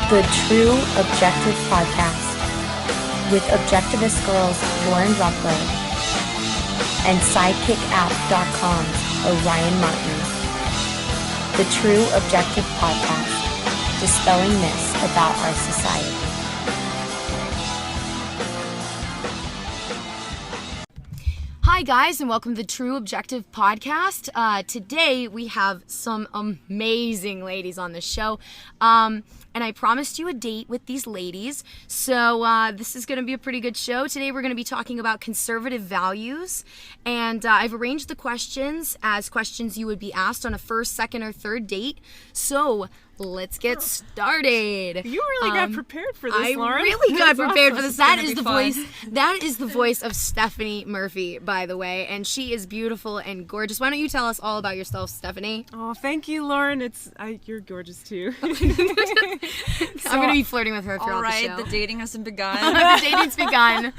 The True Objective Podcast with Objectivist Girls Lauren Ruppler and SidekickApp.com's Orion Martin. The True Objective Podcast, dispelling myths about our society. Hi guys, and welcome to the True Objective Podcast. Today we have some amazing ladies on the show, and I promised you a date with these ladies, so this is going to be a pretty good show. Today we're going to be talking about conservative values, and I've arranged the questions as questions you would be asked on a first, second, or third date, so let's get started. You really got prepared for this, Lauren. I really got prepared for this. That is the voice of Stephanie Murphy, by the way, and she is beautiful and gorgeous. Why don't you tell us all about yourself, Stephanie? Oh, thank you, Lauren. You're gorgeous too. I'm gonna be flirting with her throughout all right, the show. The dating hasn't begun. The dating's begun.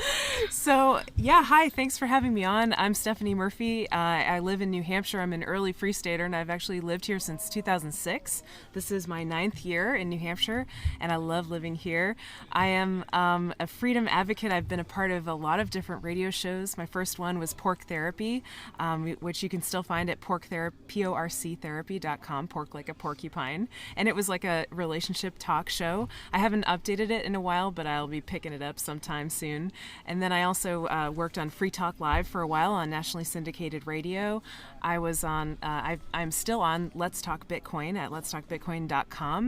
So yeah, hi. Thanks for having me on. I'm Stephanie Murphy. I live in New Hampshire. I'm an early Free Stater, and I've actually lived here since 2006. This is my 9th year in New Hampshire, and I love living here. I am a freedom advocate. I've been a part of a lot of different radio shows. My first one was Pork Therapy, which you can still find at porctherapy.com, pork like a porcupine. And it was like a relationship talk show. I haven't updated it in a while, but I'll be picking it up sometime soon. And then I also worked on Free Talk Live for a while on nationally syndicated radio. I was on, I'm still on Let's Talk Bitcoin at letstalkbitcoin.com.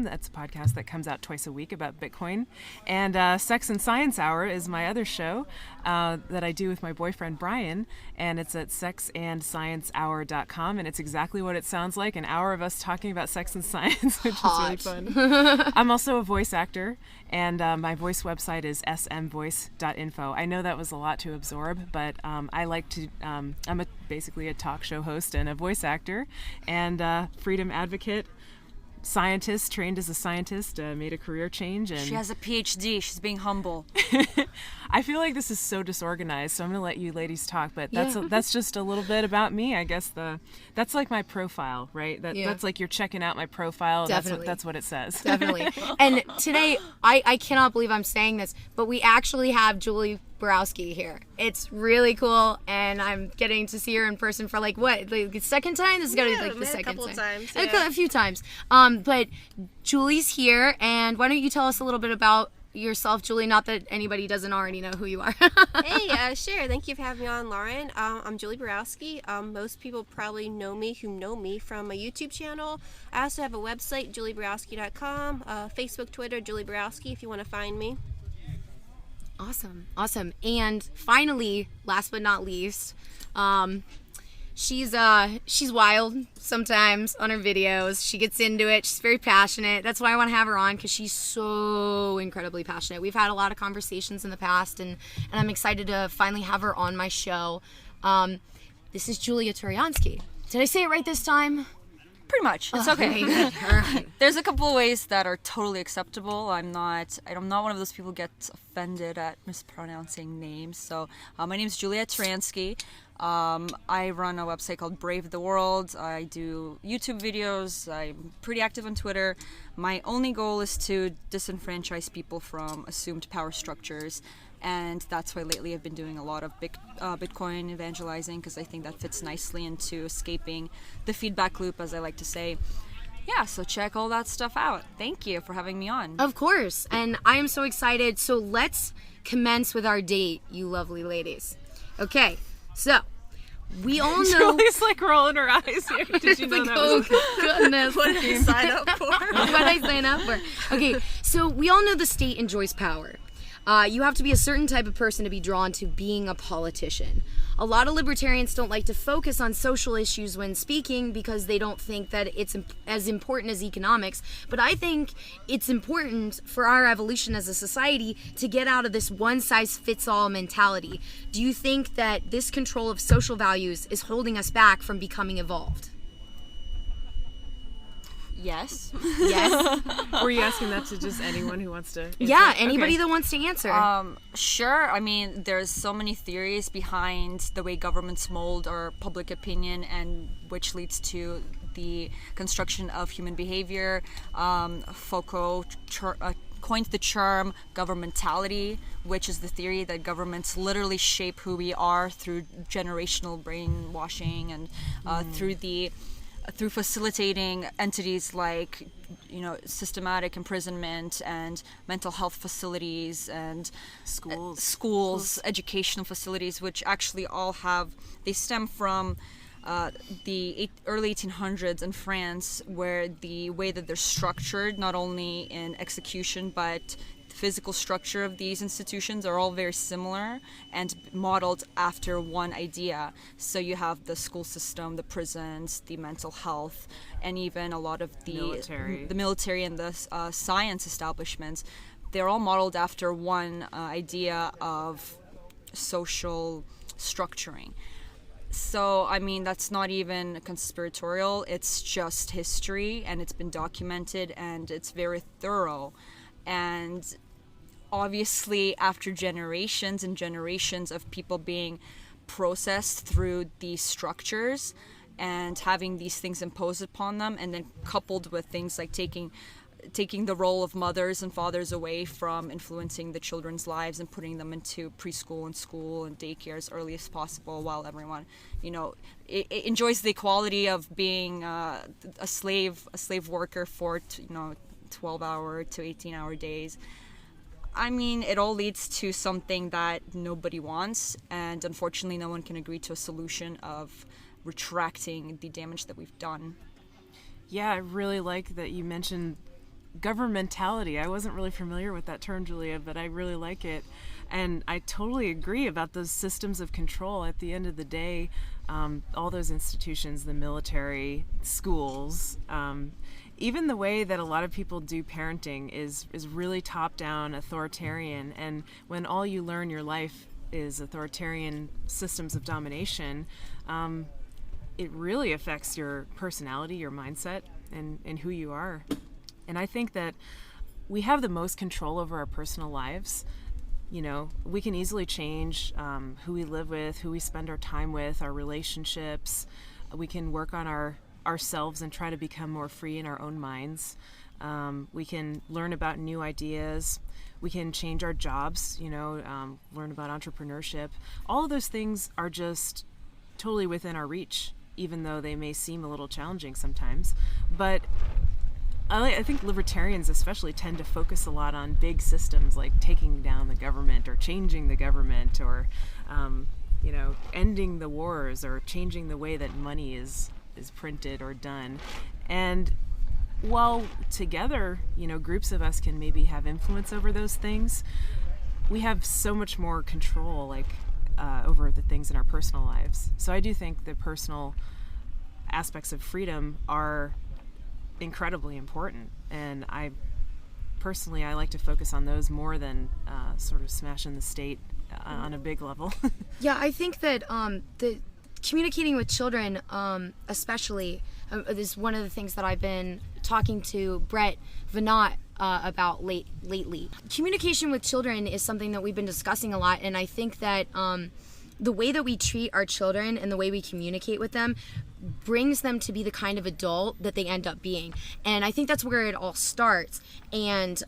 That's a podcast that comes out twice a week about Bitcoin. And Sex and Science Hour is my other show that I do with my boyfriend Brian, and it's at sexandsciencehour.com, and it's exactly what it sounds like, an hour of us talking about sex and science, which is really fun. I'm also a voice actor, and my voice website is smvoice.info. I know that was a lot to absorb, but I like to, I'm basically a talk show host and a voice actor, and freedom advocate, scientist, trained as a scientist, made a career change. And she has a PhD. She's being humble. I feel like this is so disorganized, so I'm going to let you ladies talk, but that's just a little bit about me. I guess that's like my profile, right? That's like you're checking out my profile. Definitely. That's what it says. Definitely. And today, I cannot believe I'm saying this, but we actually have Julie Borowski here. It's really cool, and I'm getting to see her in person for the second time? This is going to be the second time. Times. Yeah. A few times. But Julie's here, and why don't you tell us a little bit about yourself, Julie? Not that anybody doesn't already know who you are. Hey, sure. Thank you for having me on, Lauren. I'm Julie Borowski. Most people probably know me from my YouTube channel. I also have a website, julieborowski.com, Facebook, Twitter, Julie Borowski, if you want to find me. Awesome. And finally, last but not least, she's wild sometimes on her videos. She gets into it. She's very passionate. That's why I want to have her on, because she's so incredibly passionate. We've had a lot of conversations in the past, and I'm excited to finally have her on my show. This is Julia Tourianski. Did I say it right this time? Pretty much. It's okay. Right. There's a couple of ways that are totally acceptable. I'm not one of those people who gets offended at mispronouncing names. So my name is Julia Tourianski. I run a website called Brave the World. I do YouTube videos. I'm pretty active on Twitter. My only goal is to disenfranchise people from assumed power structures. And that's why lately I've been doing a lot of Bitcoin evangelizing, because I think that fits nicely into escaping the feedback loop, as I like to say. Yeah, so check all that stuff out. Thank you for having me on. Of course, and I am so excited. So let's commence with our date, you lovely ladies. Okay, so we all know... Julie's like rolling her eyes here. Did you know that was... goodness. What did I sign up for? What I sign up for. Okay, so we all know the state enjoys power. You have to be a certain type of person to be drawn to being a politician. A lot of libertarians don't like to focus on social issues when speaking because they don't think that it's as important as economics. But I think it's important for our evolution as a society to get out of this one-size-fits-all mentality. Do you think that this control of social values is holding us back from becoming evolved? Yes. Were you asking that to just anyone who wants to answer? Yeah, anybody that wants to answer. Sure. I mean, there's so many theories behind the way governments mold our public opinion, and which leads to coined the term governmentality, which is the theory that governments literally shape who we are through generational brainwashing and through facilitating entities like, systematic imprisonment and mental health facilities and schools, educational facilities, which actually they stem from the early 1800s in France, where the way that they're structured, not only in execution but the physical structure of these institutions, are all very similar and modeled after one idea. So you have the school system, the prisons, the mental health, and even a lot of the military and the science establishments. They're all modeled after one idea of social structuring. So, that's not even conspiratorial. It's just history, and it's been documented, and it's very thorough. And obviously, after generations and generations of people being processed through these structures and having these things imposed upon them, and then coupled with things like taking the role of mothers and fathers away from influencing the children's lives and putting them into preschool and school and daycare as early as possible, while everyone, it enjoys the equality of being a slave worker for 12-hour to 18-hour days. It all leads to something that nobody wants, and unfortunately no one can agree to a solution of retracting the damage that we've done. Yeah, I really like that you mentioned governmentality. I wasn't really familiar with that term, Julia, but I really like it. And I totally agree about those systems of control. At the end of the day, all those institutions, the military, schools, even the way that a lot of people do parenting is really top-down, authoritarian. And when all you learn your life is authoritarian systems of domination, it really affects your personality, your mindset, and who you are. And I think that we have the most control over our personal lives. We can easily change who we live with, who we spend our time with, our relationships. We can work on ourselves and try to become more free in our own minds. We can learn about new ideas. We can change our jobs, learn about entrepreneurship. All of those things are just totally within our reach, even though they may seem a little challenging sometimes. But I think libertarians especially tend to focus a lot on big systems like taking down the government or changing the government or, ending the wars or changing the way that money is printed or done. And while together, groups of us can maybe have influence over those things, we have so much more control, over the things in our personal lives. So I do think the personal aspects of freedom are incredibly important, and I like to focus on those more than sort of smashing the state on a big level. Yeah, I think that the communicating with children, especially, is one of the things that I've been talking to Brett Venat about lately. Communication with children is something that we've been discussing a lot, and I think that the way that we treat our children and the way we communicate with them brings them to be the kind of adult that they end up being. And I think that's where it all starts. And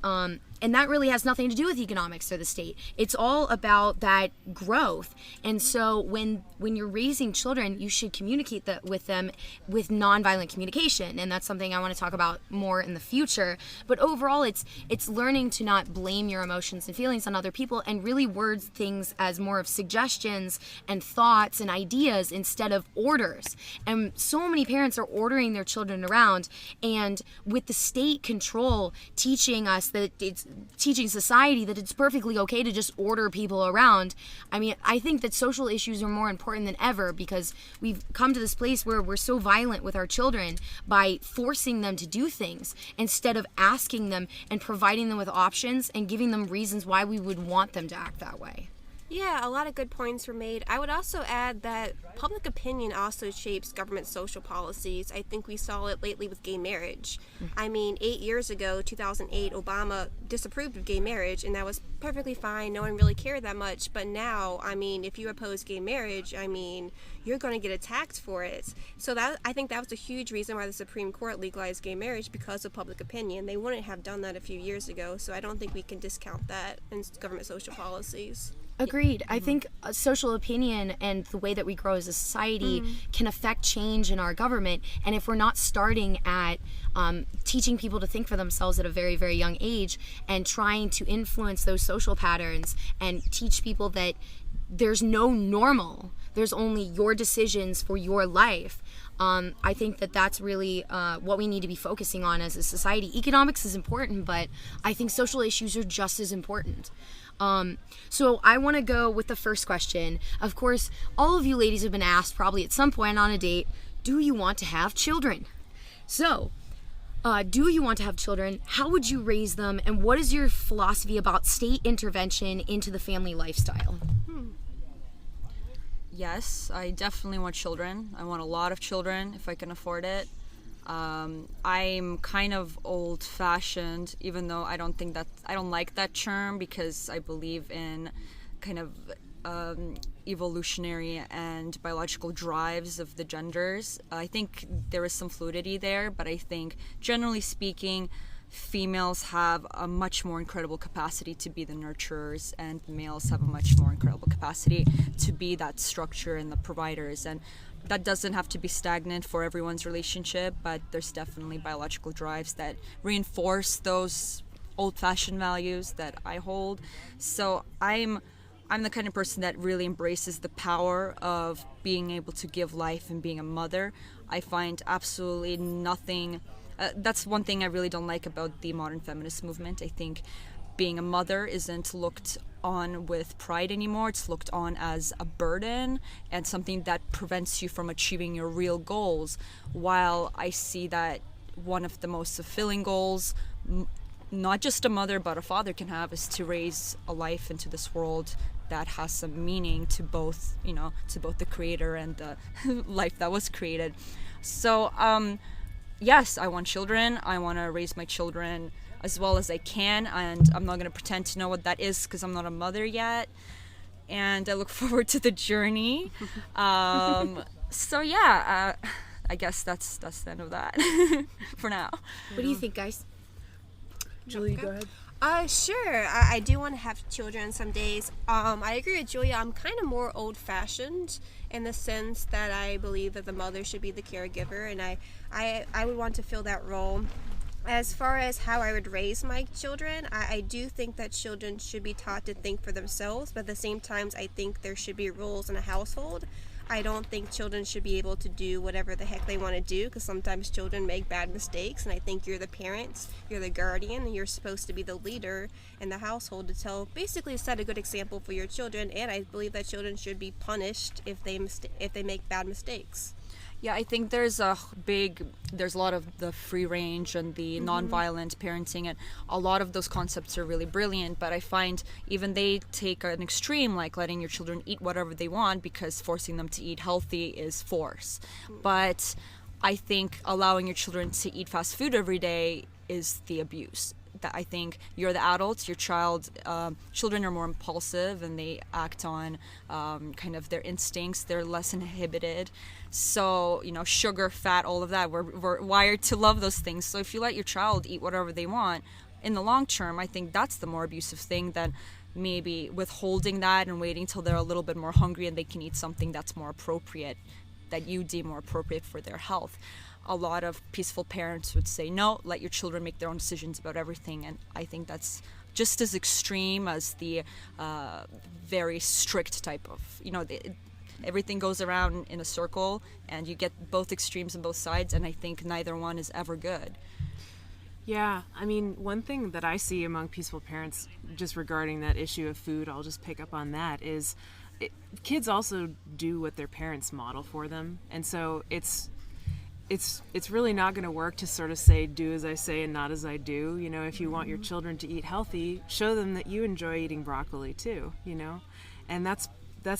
that really has nothing to do with economics or the state. It's all about that growth. And so when you're raising children, you should communicate with them with nonviolent communication. And that's something I want to talk about more in the future. But overall, it's learning to not blame your emotions and feelings on other people and really word things as more of suggestions and thoughts and ideas instead of orders. And so many parents are ordering their children around, and with the state control teaching us that it's teaching society that it's perfectly okay to just order people around. I think that social issues are more important than ever because we've come to this place where we're so violent with our children by forcing them to do things instead of asking them and providing them with options and giving them reasons why we would want them to act that way. Yeah, a lot of good points were made. I would also add that public opinion also shapes government social policies. I think we saw it lately with gay marriage. I mean, 8 years ago, 2008, Obama disapproved of gay marriage, and that was perfectly fine. No one really cared that much. But now, I mean, if you oppose gay marriage, I mean, you're going to get attacked for it. So I think that was a huge reason why the Supreme Court legalized gay marriage, because of public opinion. They wouldn't have done that a few years ago, so I don't think we can discount that in government social policies. Agreed. I think social opinion and the way that we grow as a society can affect change in our government. And if we're not starting at teaching people to think for themselves at a very, very young age and trying to influence those social patterns and teach people that there's no normal, there's only your decisions for your life, I think that that's really what we need to be focusing on as a society. Economics is important, but I think social issues are just as important. So I want to go with the first question. Of course, all of you ladies have been asked probably at some point on a date, do you want to have children? So, do you want to have children? How would you raise them? And what is your philosophy about state intervention into the family lifestyle? Yes, I definitely want children. I want a lot of children if I can afford it. I'm kind of old-fashioned, even though I don't like that term, because I believe in kind of evolutionary and biological drives of the genders. I think there is some fluidity there, but I think generally speaking, females have a much more incredible capacity to be the nurturers, and males have a much more incredible capacity to be that structure and the providers. And that doesn't have to be stagnant for everyone's relationship, but there's definitely biological drives that reinforce those old-fashioned values that I hold. So I'm the kind of person that really embraces the power of being able to give life and being a mother. I find absolutely nothing. That's one thing I really don't like about the modern feminist movement. I think being a mother isn't looked on with pride anymore. It's looked on as a burden and something that prevents you from achieving your real goals. While I see that one of the most fulfilling goals, not just a mother but a father can have, is to raise a life into this world that has some meaning to both, to both the creator and the life that was created. So, yes, I want children. I want to raise my children as well as I can, and I'm not going to pretend to know what that is because I'm not a mother yet, and I look forward to the journey. So yeah, I guess that's the end of that for now. What do you think, guys? Julie, go ahead. Sure. I do want to have children some days. I agree with Julia. I'm kind of more old-fashioned in the sense that I believe that the mother should be the caregiver, and I would want to fill that role. As far as how I would raise my children, I do think that children should be taught to think for themselves, but at the same time, I think there should be rules in a household. I don't think children should be able to do whatever the heck they want to do, because sometimes children make bad mistakes, and I think you're the parents, you're the guardian, and you're supposed to be the leader in the household to basically set a good example for your children, and I believe that children should be punished if they make bad mistakes. Yeah, I think there's a lot of the free range and the nonviolent parenting, and a lot of those concepts are really brilliant, but I find even they take an extreme, like letting your children eat whatever they want because forcing them to eat healthy is force. But I think allowing your children to eat fast food every day is the abuse. That I think you're the adults, your children are more impulsive and they act on kind of their instincts. They're less inhibited. So, sugar, fat, all of that, we're wired to love those things. So if you let your child eat whatever they want, in the long term, I think that's the more abusive thing than maybe withholding that and waiting till they're a little bit more hungry and they can eat something that's more appropriate, that you deem more appropriate for their health. A lot of peaceful parents would say, no, let your children make their own decisions about everything. And I think that's just as extreme as the very strict type of, everything goes around in a circle and you get both extremes on both sides. And I think neither one is ever good. Yeah, I mean, one thing that I see among peaceful parents just regarding that issue of food, I'll just pick up on that, is kids also do what their parents model for them. And so it's really not going to work to sort of say, do as I say and not as I do. If you want your children to eat healthy, show them that you enjoy eating broccoli too, And that's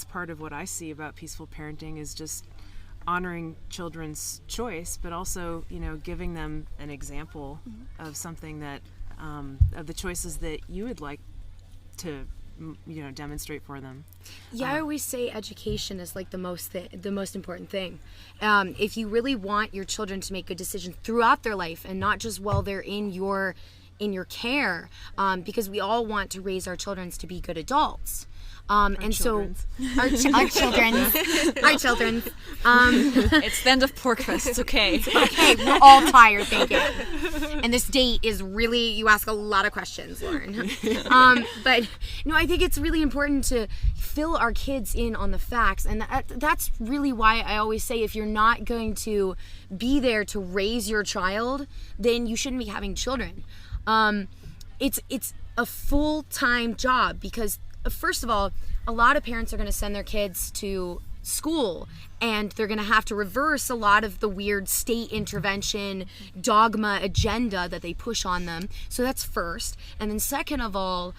part of what I see about peaceful parenting, is just honoring children's choice, but also, giving them an example of something that, of the choices that you would like to, demonstrate for them. Yeah, I always say education is like the most important thing. If you really want your children to make good decisions throughout their life, and not just while they're in your care, because we all want to raise our children to be good adults. Children's. So our children's. It's the end of Porkfest. It's okay. Okay, we're all tired, thank you. And this date is really, you ask a lot of questions, Lauren. But no, I think it's really important to fill our kids in on the facts, and that's really why I always say, if you're not going to be there to raise your child, then you shouldn't be having children. It's a full-time job, because first of all, a lot of parents are going to send their kids to school, and they're going to have to reverse a lot of the weird state intervention dogma agenda that they push on them. So that's first. And then second of all,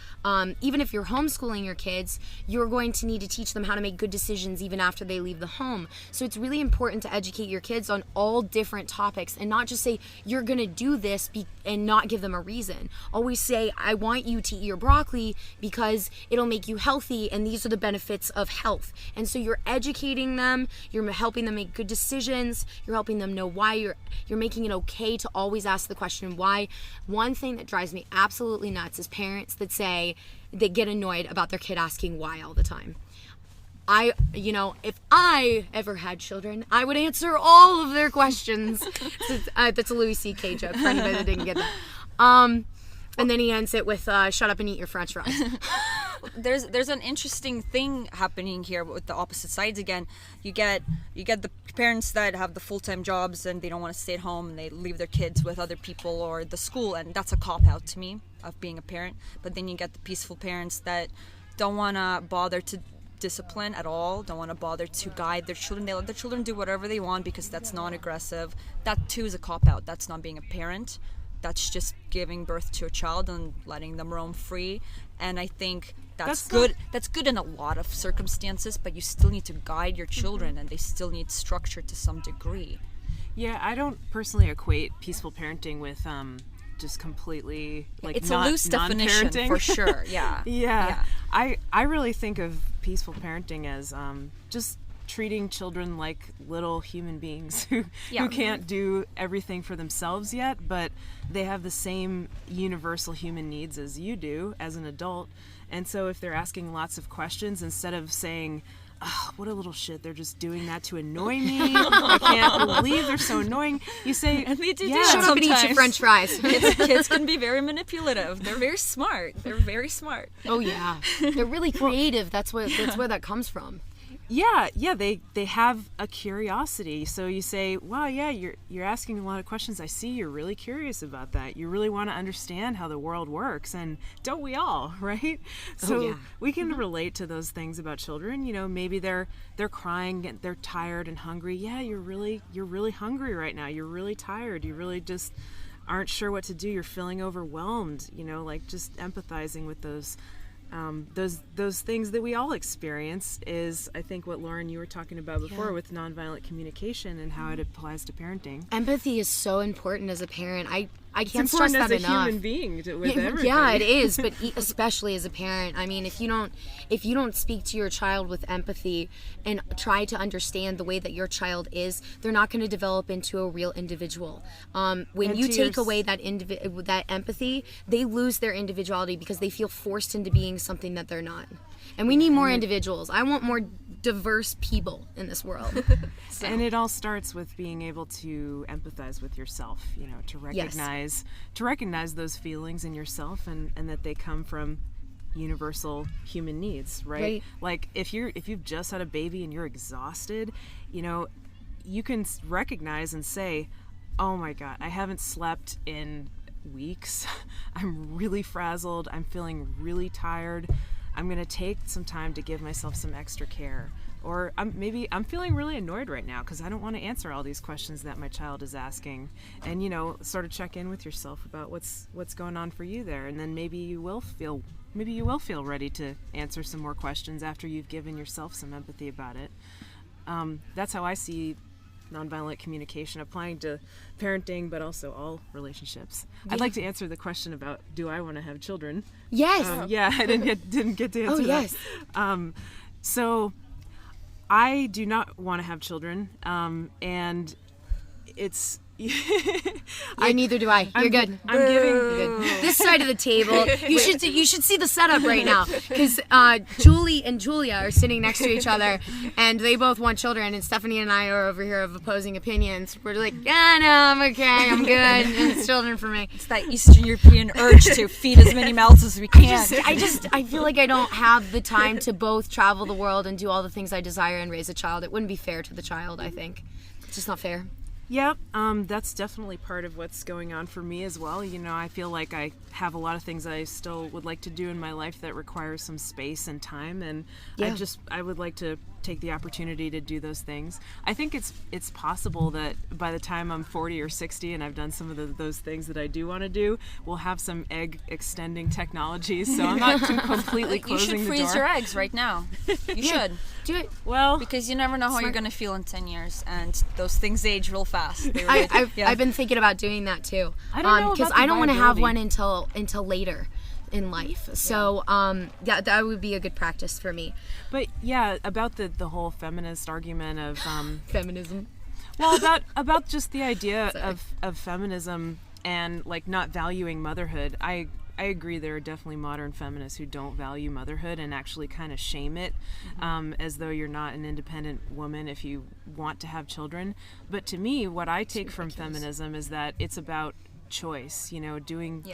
even if you're homeschooling your kids, you're going to need to teach them how to make good decisions even after they leave the home. So it's really important to educate your kids on all different topics, and not just say, you're going to do this and not give them a reason. Always say, I want you to eat your broccoli because it'll make you healthy, and these are the benefits of health. And so you're educating them, you're helping them make good decisions, you're helping them know why, you're making it okay to always ask the question why. One thing that drives me absolutely nuts is parents that say they get annoyed about their kid asking why all the time. If I ever had children, I would answer all of their questions. That's a Louis C.K. joke for anybody that didn't get that. And then he ends it with, shut up and eat your French fries. There's an interesting thing happening here with the opposite sides again. You get the parents that have the full-time jobs and they don't want to stay at home, and they leave their kids with other people or the school, and that's a cop-out to me of being a parent. But then you get the peaceful parents that don't want to bother to discipline at all, don't want to bother to guide their children. They let their children do whatever they want because that's non-aggressive. That too is a cop-out. That's not being a parent. That's just giving birth to a child and letting them roam free. And I think that's good. That's good in a lot of circumstances, but you still need to guide your children, and they still need structure to some degree. Yeah, I don't personally equate peaceful parenting with just completely it's a loose definition for sure. Yeah. I really think of peaceful parenting as just treating children like little human beings who can't do everything for themselves yet, but they have the same universal human needs as you do as an adult. And so if they're asking lots of questions, instead of saying, oh, what a little shit, they're just doing that to annoy me, I can't believe they're so annoying, you say, and they do shut up and eat your French fries. Kids can be very manipulative. They're very smart. Oh yeah, they're really creative. That's where that comes from. Yeah, they have a curiosity. So you say, wow, yeah, you're asking a lot of questions. I see you're really curious about that. You really want to understand how the world works, and don't we all, right? So we can relate to those things about children. Maybe they're crying, they're tired and hungry. Yeah, you're really hungry right now. You're really tired. You really just aren't sure what to do. You're feeling overwhelmed. Just empathizing with those things that we all experience is, I think, what Lauren, you were talking about before with nonviolent communication and how it applies to parenting. Empathy is so important as a parent. I can't stress that enough. It's important as a human being with everybody. Yeah, it is, but especially as a parent. I mean, if you don't speak to your child with empathy and try to understand the way that your child is, they're not going to develop into a real individual. When you take away that empathy, they lose their individuality because they feel forced into being something that they're not. And we need more individuals. I want more diverse people in this world. So. And it all starts with being able to empathize with yourself, to recognize those feelings in yourself, and that they come from universal human needs, right? Like if you've just had a baby and you're exhausted, you can recognize and say, oh my God, I haven't slept in weeks. I'm really frazzled. I'm feeling really tired. I'm going to take some time to give myself some extra care. Or I'm feeling really annoyed right now because I don't want to answer all these questions that my child is asking. And, sort of check in with yourself about what's going on for you there. And then maybe you will feel maybe you will feel ready to answer some more questions after you've given yourself some empathy about it. That's how I see nonviolent communication applying to parenting, but also all relationships. I'd like to answer the question about, do I want to have children? Yes. Yeah, I didn't get to answer that. Yes. So I do not want to have children, and it's neither do I. You're good. I'm giving Good. This side of the table. You should see the setup right now, because Julie and Julia are sitting next to each other, and they both want children. And Stephanie and I are over here of opposing opinions. We're like, yeah, no, I'm okay, I'm good. It's children for me. It's that Eastern European urge to feed as many mouths as we can. I feel like I don't have the time to both travel the world and do all the things I desire and raise a child. It wouldn't be fair to the child. I think it's just not fair. Yeah, that's definitely part of what's going on for me as well. You know, I feel like I have a lot of things I still would like to do in my life that requires some space and time, and I would like to take the opportunity to do those things. I think it's possible that by the time I'm 40 or 60 and I've done some of those things that I do want to do, we'll have some egg extending technologies. So I'm not completely closing the door. You should freeze your eggs right now. You should. Do it. Well, because you never know how you're going to feel in 10 years, and those things age real fast. I've been thinking about doing that too. I don't know because about the I don't want to have viability. one until later in life. So that would be a good practice for me. But yeah, about the whole feminist argument of Feminism. well, about just the idea of feminism and like not valuing motherhood. I agree there are definitely modern feminists who don't value motherhood and actually kind of shame it, as though you're not an independent woman if you want to have children. But to me, what I take from feminism is that it's about choice, you know, doing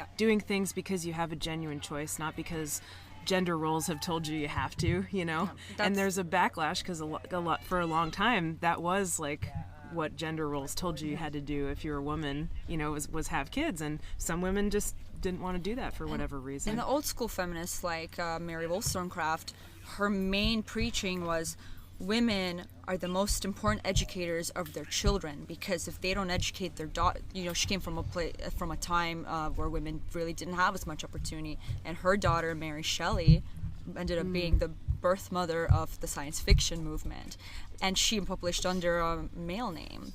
things because you have a genuine choice, not because gender roles have told you have to, you know. And there's a backlash because a lot for a long time that was like what gender roles told you had to do if you're a woman, you know, was have kids, and some women just didn't want to do that for whatever reason. And the old school feminists like Mary Wollstonecraft, her main preaching was women are the most important educators of their children, because if they don't educate their daughter, you know, she came from a time where women really didn't have as much opportunity, and her daughter Mary Shelley ended up being the birth mother of the science fiction movement, and she published under a male name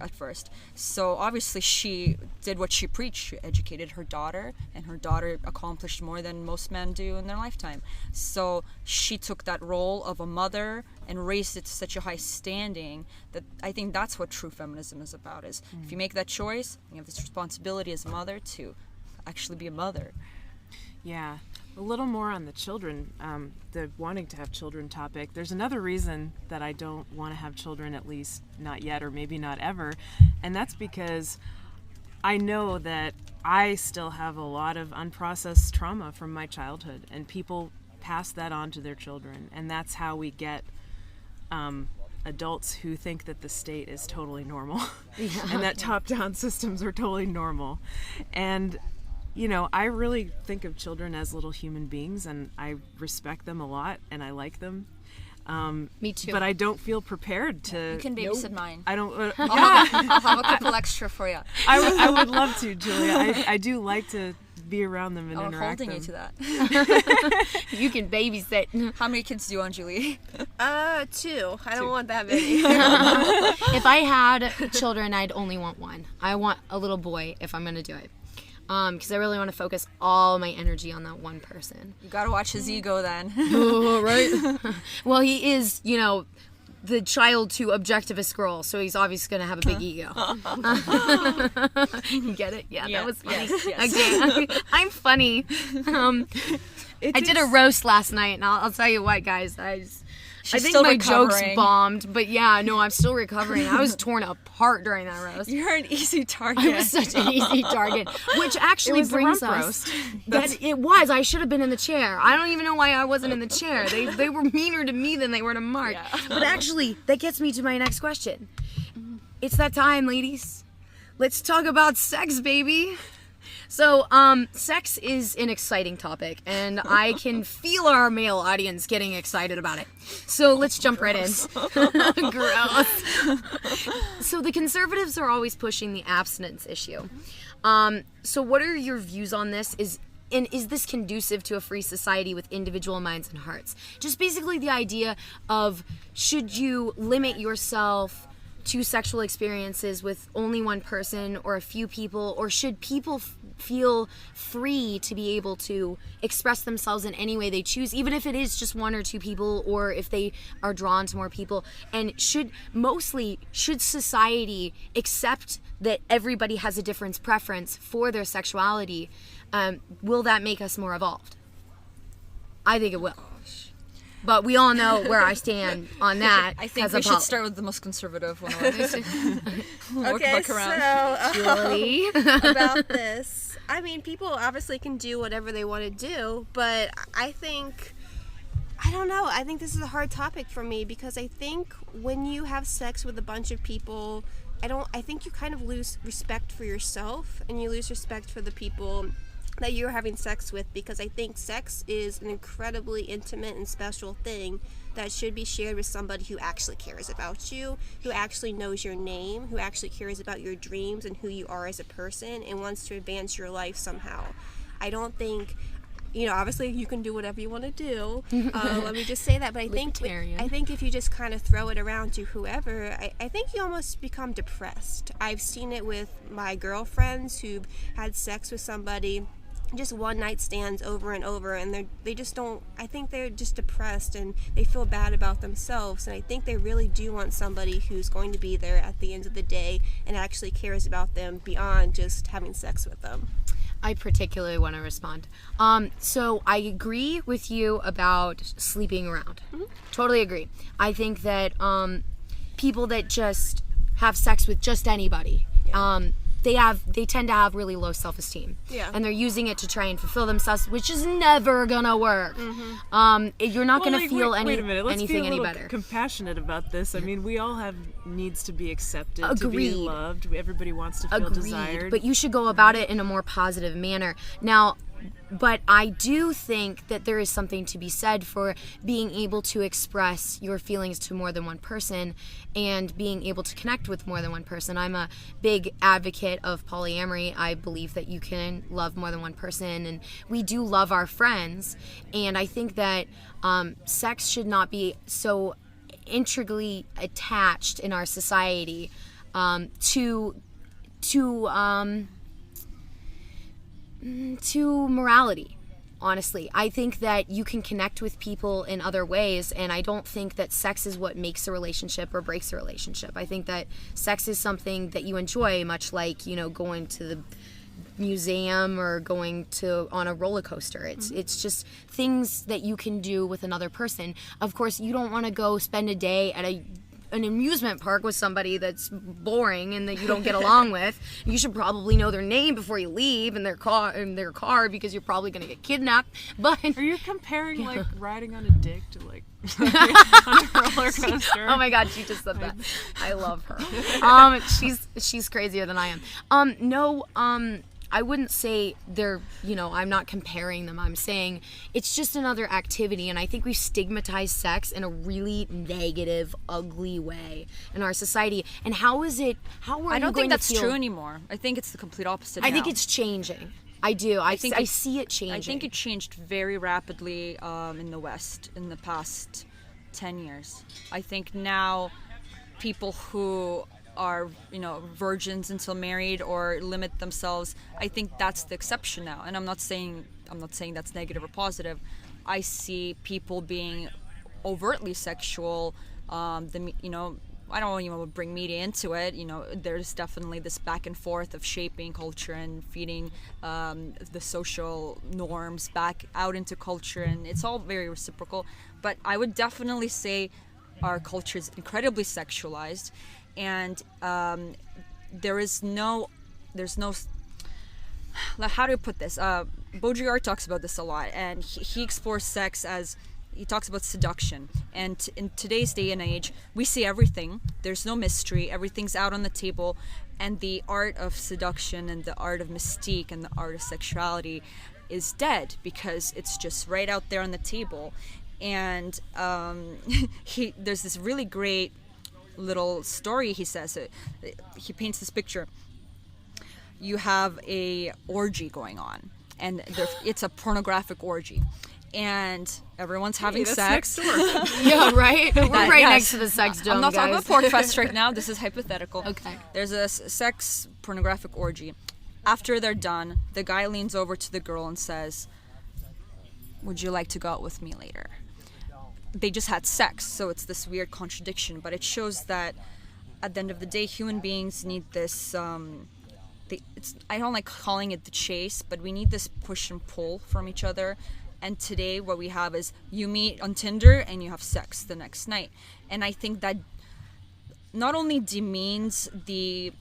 at first. So obviously she did what she preached. She educated her daughter, and her daughter accomplished more than most men do in their lifetime. So she took that role of a mother and raised it to such a high standing that I think that's what true feminism is about, is if you make that choice, you have this responsibility as a mother to actually be a mother. Yeah. A little more on the children, the wanting to have children topic. There's another reason that I don't want to have children, at least not yet, or maybe not ever, and that's because I know that I still have a lot of unprocessed trauma from my childhood, and people pass that on to their children, and that's how we get adults who think that the state is totally normal and that top-down systems are totally normal. And you know, I really think of children as little human beings, and I respect them a lot, and I like them. Me too. But I don't feel prepared to. You can babysit mine. I don't. I'll have a couple extra for you. I would love to, Julia. I do like to be around them and I'm interact holding them. you to that. You can babysit. How many kids do you want, Julie? 2. I don't want that many. If I had children, I'd only want one. I want a little boy if I'm gonna do it. Because I really want to focus all my energy on that one person. You gotta watch his ego then. Oh, right. Well, he is, you know, the child to objectivist girl, so he's obviously going to have a big ego. You get it? Yeah, that was funny. Yes. Okay. I'm funny. I did a roast last night, and I'll tell you what, guys. I think still my jokes recovering. bombed, but yeah, no, I'm still recovering. I was torn apart during that roast. You're an easy target. I was such an easy target, which actually It was the brings rump us. roast. That it was. I should have been in the chair. I don't even know why I wasn't in the chair. They were meaner to me than they were to Mark. Yeah. But actually, that gets me to my next question. It's that time, ladies. Let's talk about sex, baby. So, sex is an exciting topic, and I can feel our male audience getting excited about it. So let's jump right in. Gross. So the conservatives are always pushing the abstinence issue. So what are your views on this? and is this conducive to a free society with individual minds and hearts? Just basically the idea of, should you limit yourself to sexual experiences with only one person or a few people, or should people feel free to be able to express themselves in any way they choose, even if it is just one or two people, or if they are drawn to more people? And should society accept that everybody has a different preference for their sexuality? Will that make us more evolved? I think it will. But we all know where I stand on that. I think we should start with the most conservative one. Okay, so Julie. about this, I mean, people obviously can do whatever they want to do, but I don't know. I think this is a hard topic for me, because I think when you have sex with a bunch of people, I think you kind of lose respect for yourself, and you lose respect for the people that you're having sex with, because I think sex is an incredibly intimate and special thing that should be shared with somebody who actually cares about you, who actually knows your name, who actually cares about your dreams and who you are as a person, and wants to advance your life somehow. I don't think, obviously you can do whatever you want to do. Let me just say that. But I think if you just kind of throw it around to whoever, I think you almost become depressed. I've seen it with my girlfriends who've had sex with somebody, just one night stands over and over, and they just don't, I think they're just depressed and they feel bad about themselves, and I think they really do want somebody who's going to be there at the end of the day and actually cares about them beyond just having sex with them. I particularly want to respond. So I agree with you about sleeping around. Mm-hmm. Totally agree. I think that people that just have sex with just anybody, they tend to have really low self-esteem. Yeah. And they're using it to try and fulfill themselves, which is never gonna work. Mm-hmm. You're not gonna feel wait a minute. Let's anything be a any little better. Compassionate about this. I mean, we all have needs to be accepted, Agreed. to be loved. Everybody wants to feel desired. But you should go about it in a more positive manner. Now, but I do think that there is something to be said for being able to express your feelings to more than one person and being able to connect with more than one person. I'm a big advocate of polyamory. I believe that you can love more than one person, and we do love our friends. And I think that sex should not be so intricately attached in our society to morality. Honestly, I think that you can connect with people in other ways, and I don't think that sex is what makes a relationship or breaks a relationship. I think that sex is something that you enjoy, much like, going to the museum or going on a roller coaster. It's just things that you can do with another person. Of course, you don't want to go spend a day at an amusement park with somebody that's boring and that you don't get along with. You should probably know their name before you leave, and their car, because you're probably going to get kidnapped. But are you comparing like riding on a dick to like on a roller coaster? Oh my God, she just said that. I love her. She's crazier than I am. No, I wouldn't say they're, I'm not comparing them. I'm saying it's just another activity, and I think we stigmatize sex in a really negative, ugly way in our society. And how are I don't think that's true anymore. I think it's the complete opposite now. I think it's changing. I do. I see it changing. I think it changed very rapidly in the West in the past 10 years. I think now people who are virgins until married or limit themselves, I think that's the exception now. And I'm not saying that's negative or positive. I see people being overtly sexual. I don't even bring media into it. There's definitely this back and forth of shaping culture and feeding the social norms back out into culture, and it's all very reciprocal. But I would definitely say our culture is incredibly sexualized. And there's no, how do you put this? Baudrillard talks about this a lot, and he explores sex as, he talks about seduction. And in today's day and age, we see everything. There's no mystery. Everything's out on the table. And the art of seduction and the art of mystique and the art of sexuality is dead, because it's just right out there on the table. And there's this really great little story he says. He paints this picture. You have a orgy going on, and it's a pornographic orgy. And everyone's having that's sex. next door. Yeah, right? We're right Yes. next to the sex dome, I'm not talking guys. about Porkfest right now. This is hypothetical. Okay. There's a sex pornographic orgy. After they're done, the guy leans over to the girl and says, "Would you like to go out with me later?" They just had sex, so it's this weird contradiction, but it shows that at the end of the day, human beings need this. I don't like calling it the chase, but we need this push and pull from each other. And today, what we have is you meet on Tinder and you have sex the next night. And I think that not only demeans the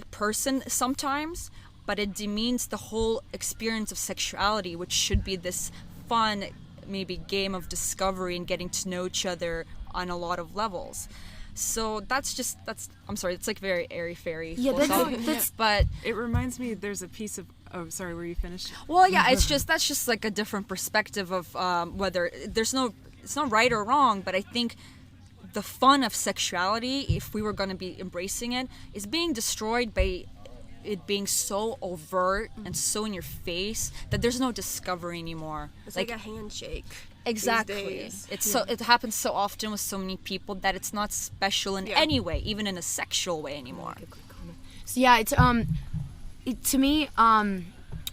person sometimes, but it demeans the whole experience of sexuality, which should be this fun, maybe game of discovery and getting to know each other on a lot of levels. So that's I'm sorry, it's like very airy-fairy philosophical, but It reminds me, there's a piece of, oh, sorry, were you finished? well, yeah, that's just like a different perspective of whether it's not right or wrong, but I think the fun of sexuality, if we were going to be embracing it, is being destroyed by it being so overt and so in your face that there's no discovery anymore. It's like a handshake. Exactly. days. It happens so often with so many people that it's not special in any way, even in a sexual way anymore. So yeah, it's to me,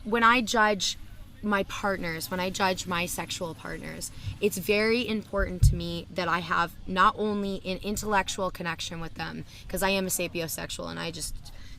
when I judge my partners, when I judge my sexual partners, it's very important to me that I have not only an intellectual connection with them, because I am a sapiosexual and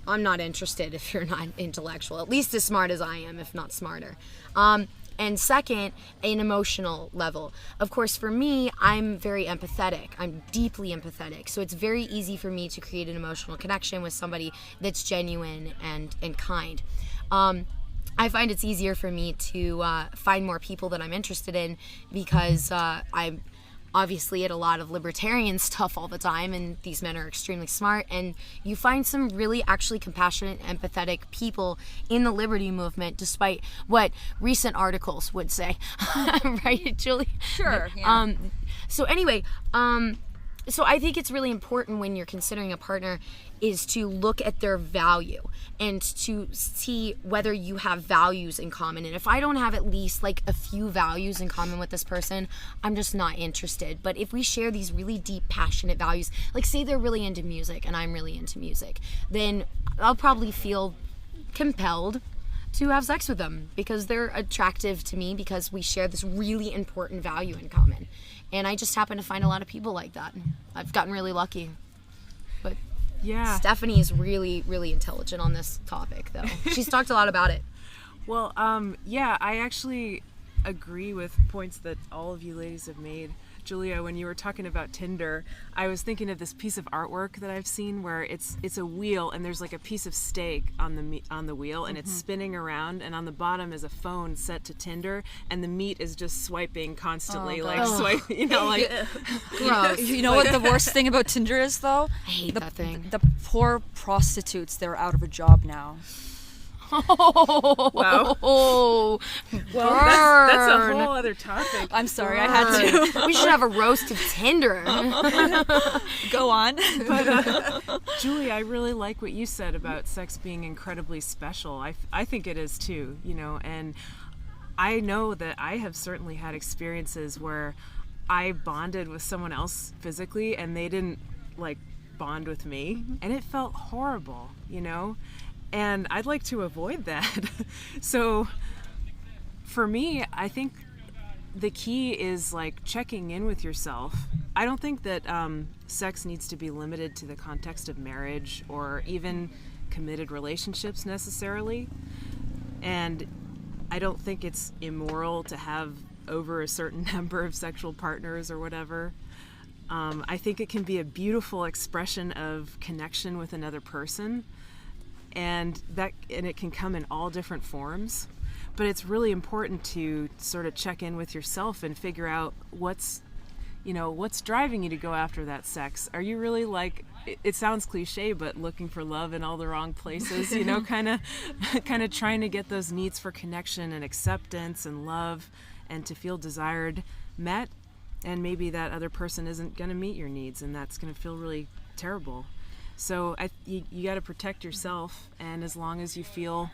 I'm not interested if you're not intellectual, at least as smart as I am, if not smarter. And second, an emotional level. Of course, for me, I'm very empathetic. I'm deeply empathetic. So it's very easy for me to create an emotional connection with somebody that's genuine and kind. I find it's easier for me to find more people that I'm interested in because I'm obviously at a lot of libertarian stuff all the time, and these men are extremely smart, and you find some really actually compassionate, empathetic people in the liberty movement, despite what recent articles would say. Right, Julie? Sure. Yeah. So anyway, so I think it's really important when you're considering a partner is to look at their value and to see whether you have values in common. And if I don't have at least like a few values in common with this person, I'm just not interested. But if we share these really deep, passionate values, like say they're really into music and I'm really into music, then I'll probably feel compelled to have sex with them because they're attractive to me because we share this really important value in common. And I just happen to find a lot of people like that. I've gotten really lucky. But Yeah. Stephanie is really, really intelligent on this topic, though. She's talked a lot about it. Well, yeah, I actually agree with points that all of you ladies have made. Julia, when you were talking about Tinder, I was thinking of this piece of artwork that I've seen where it's a wheel and there's like a piece of steak on the wheel and it's spinning around, and on the bottom is a phone set to Tinder, and the meat is just swiping constantly, swiping, like Gross. You know what the worst thing about Tinder is, though? I hate that thing. The poor prostitutes, they're out of a job now. Wow. Oh, Well, that's a whole other topic. I'm sorry, I had to. We should have a roast of Tinder. Go on. But Julie, I really like what you said about sex being incredibly special. I think it is too, and I know that I have certainly had experiences where I bonded with someone else physically and they didn't bond with me, and it felt horrible, and I'd like to avoid that. So for me, I think the key is checking in with yourself. I don't think that sex needs to be limited to the context of marriage or even committed relationships necessarily. And I don't think it's immoral to have over a certain number of sexual partners or whatever. I think it can be a beautiful expression of connection with another person, and it can come in all different forms. But it's really important to sort of check in with yourself and figure out what's driving you to go after that sex. Are you really it sounds cliche, but looking for love in all the wrong places, kind of trying to get those needs for connection and acceptance and love and to feel desired met, and maybe that other person isn't going to meet your needs, and that's going to feel really terrible. So you got to protect yourself, and as long as you feel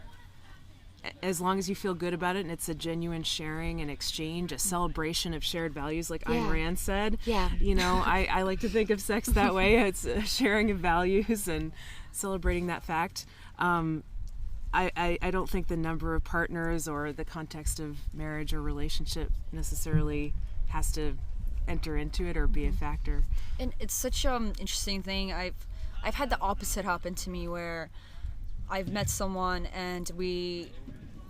as long as you feel good about it and it's a genuine sharing and exchange, a celebration of shared values, like Ayn Rand said. Yeah. You know, I like to think of sex that way. It's a sharing of values and celebrating that fact. I don't think the number of partners or the context of marriage or relationship necessarily has to enter into it or be a factor. And it's such an interesting thing. I've had the opposite happen to me, where I've met someone and we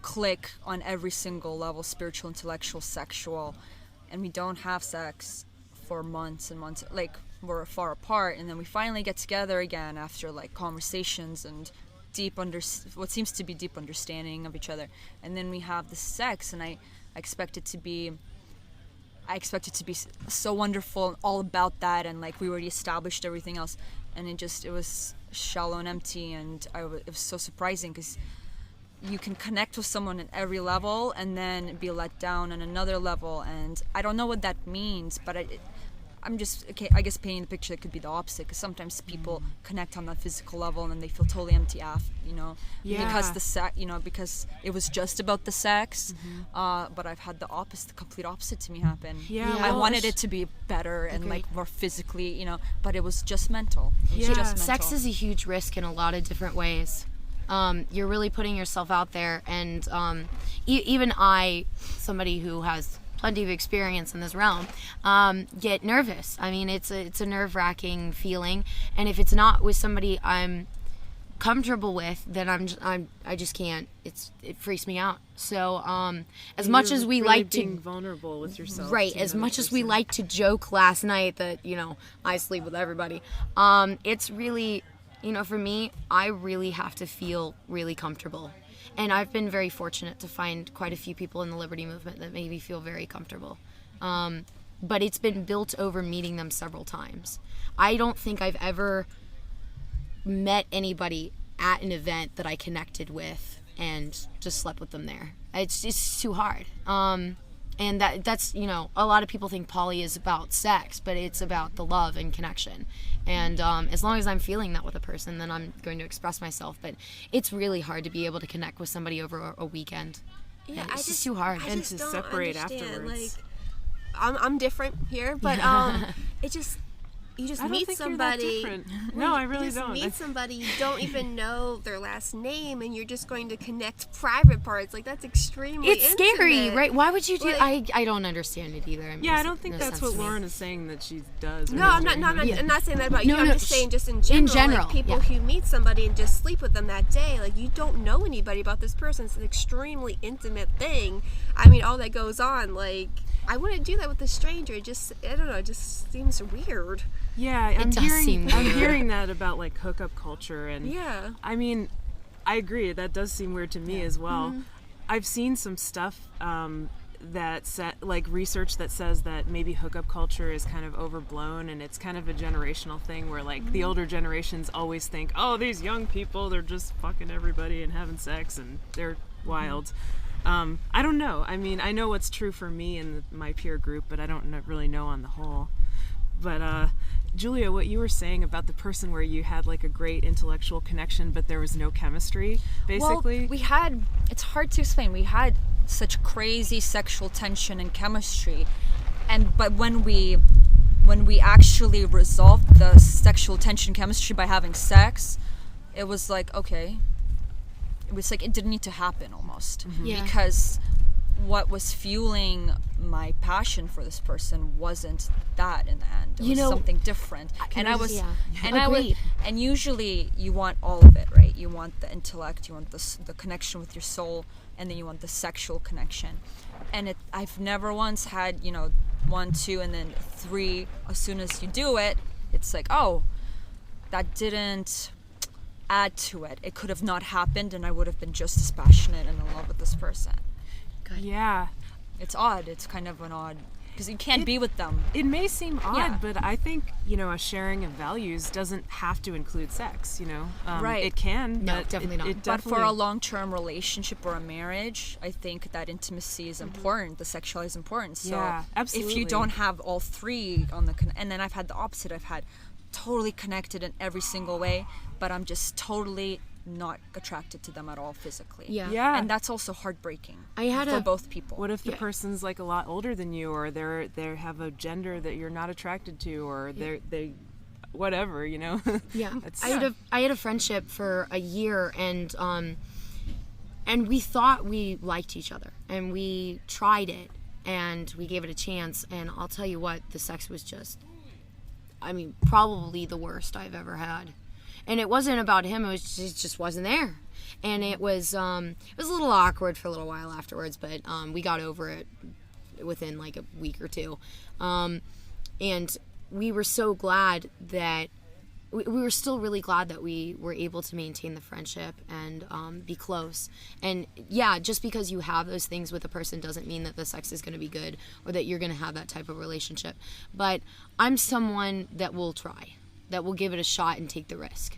click on every single level, spiritual, intellectual, sexual, and we don't have sex for months and months. Like, we're far apart, and then we finally get together again after like conversations and what seems to be deep understanding of each other, and then we have the sex, and I expect it to be so wonderful and all about that, and like we already established everything else, and it was shallow and empty, and it was so surprising, because you can connect with someone at every level and then be let down on another level, and I don't know what that means, but I'm just, okay, I guess painting the picture, it could be the opposite, because sometimes people connect on that physical level and then they feel totally empty after, because it was just about the sex. But I've had the complete opposite to me happen. I wanted it to be better and like more physically, but it was just mental. Sex is a huge risk in a lot of different ways. You're really putting yourself out there, and even somebody who has plenty of experience in this realm, get nervous. I mean, it's a nerve-wracking feeling, and if it's not with somebody I'm comfortable with, then I just can't. It freaks me out. So as much as we really like to being vulnerable with yourself, right? As much as we like to joke last night that I sleep with everybody, it's really, for me, I really have to feel really comfortable. And I've been very fortunate to find quite a few people in the Liberty Movement that made me feel very comfortable. But it's been built over meeting them several times. I don't think I've ever met anybody at an event that I connected with and just slept with them there. It's too hard. And that's, a lot of people think poly is about sex, but it's about the love and connection. And as long as I'm feeling that with a person, then I'm going to express myself. But it's really hard to be able to connect with somebody over a weekend. Yeah, it's just too hard. I and just to don't separate understand. afterwards. Like, I'm different here, but it just. You just I don't meet think somebody. You're that different. No, I really you just don't. meet somebody, you don't even know their last name, and you're just going to connect private parts. Like, that's extremely It's scary, intimate. right? Why would you do? Like, I don't understand it either. I mean, I don't think no that's sense what to me. Lauren is saying that she does. No, I'm not saying that about you. No, I'm no, just saying, just in general, like, people who meet somebody and just sleep with them that day, like, you don't know anybody about this person. It's an extremely intimate thing. I mean, all that goes on, like, I wouldn't do that with a stranger. I don't know, it just seems weird. Yeah, I'm weird. hearing that about like hookup culture, and Yeah. I mean, I agree. That does seem weird to me as well. Mm-hmm. I've seen some stuff like research that says that maybe hookup culture is kind of overblown, and it's kind of a generational thing where like the older generations always think, oh, these young people, they're just fucking everybody and having sex and they're wild. I don't know. I mean, I know what's true for me and my peer group, but I don't really know on the whole. But Julia, what you were saying about the person where you had like a great intellectual connection, but there was no chemistry, basically. Well, it's hard to explain. We had such crazy sexual tension and chemistry, but when we actually resolved the sexual tension chemistry by having sex, it was like, okay. It was like it didn't need to happen almost. Because what was fueling my passion for this person wasn't that in the end. It was something different. And usually you want all of it, right? You want the intellect, you want the connection with your soul, and then you want the sexual connection. And I've never once had, 1, 2, and then 3. As soon as you do it, it's like, oh, that didn't add to it. It could have not happened, and I would have been just as passionate and in love with this person. Good. Yeah. It's odd. It's kind of an odd, because you can't be with them. It may seem odd, Yeah. but I think, a sharing of values doesn't have to include sex, Right. It can, No, but definitely not. It But definitely, for a long-term relationship or a marriage, I think that intimacy is important. The sexuality is important. So Yeah, absolutely. if you don't have all three on and then I've had the opposite. I've had totally connected in every single way, but I'm just totally not attracted to them at all physically. Yeah. Yeah. And that's also heartbreaking I had for a- both people. What if the Yeah. person's like a lot older than you, or they have a gender that you're not attracted to, or they whatever, you know? Yeah, That's- I had a friendship for a year, and we thought we liked each other, and we tried it, and we gave it a chance, and I'll tell you what, the sex was just, I mean, probably the worst I've ever had, and it wasn't about him. It just wasn't there, and it was a little awkward for a little while afterwards, but we got over it within like a week or two, and we were so glad that we were still really glad that we were able to maintain the friendship and be close. And yeah, just because you have those things with a person doesn't mean that the sex is going to be good or that you're going to have that type of relationship. But I'm someone that will try, that will give it a shot and take the risk.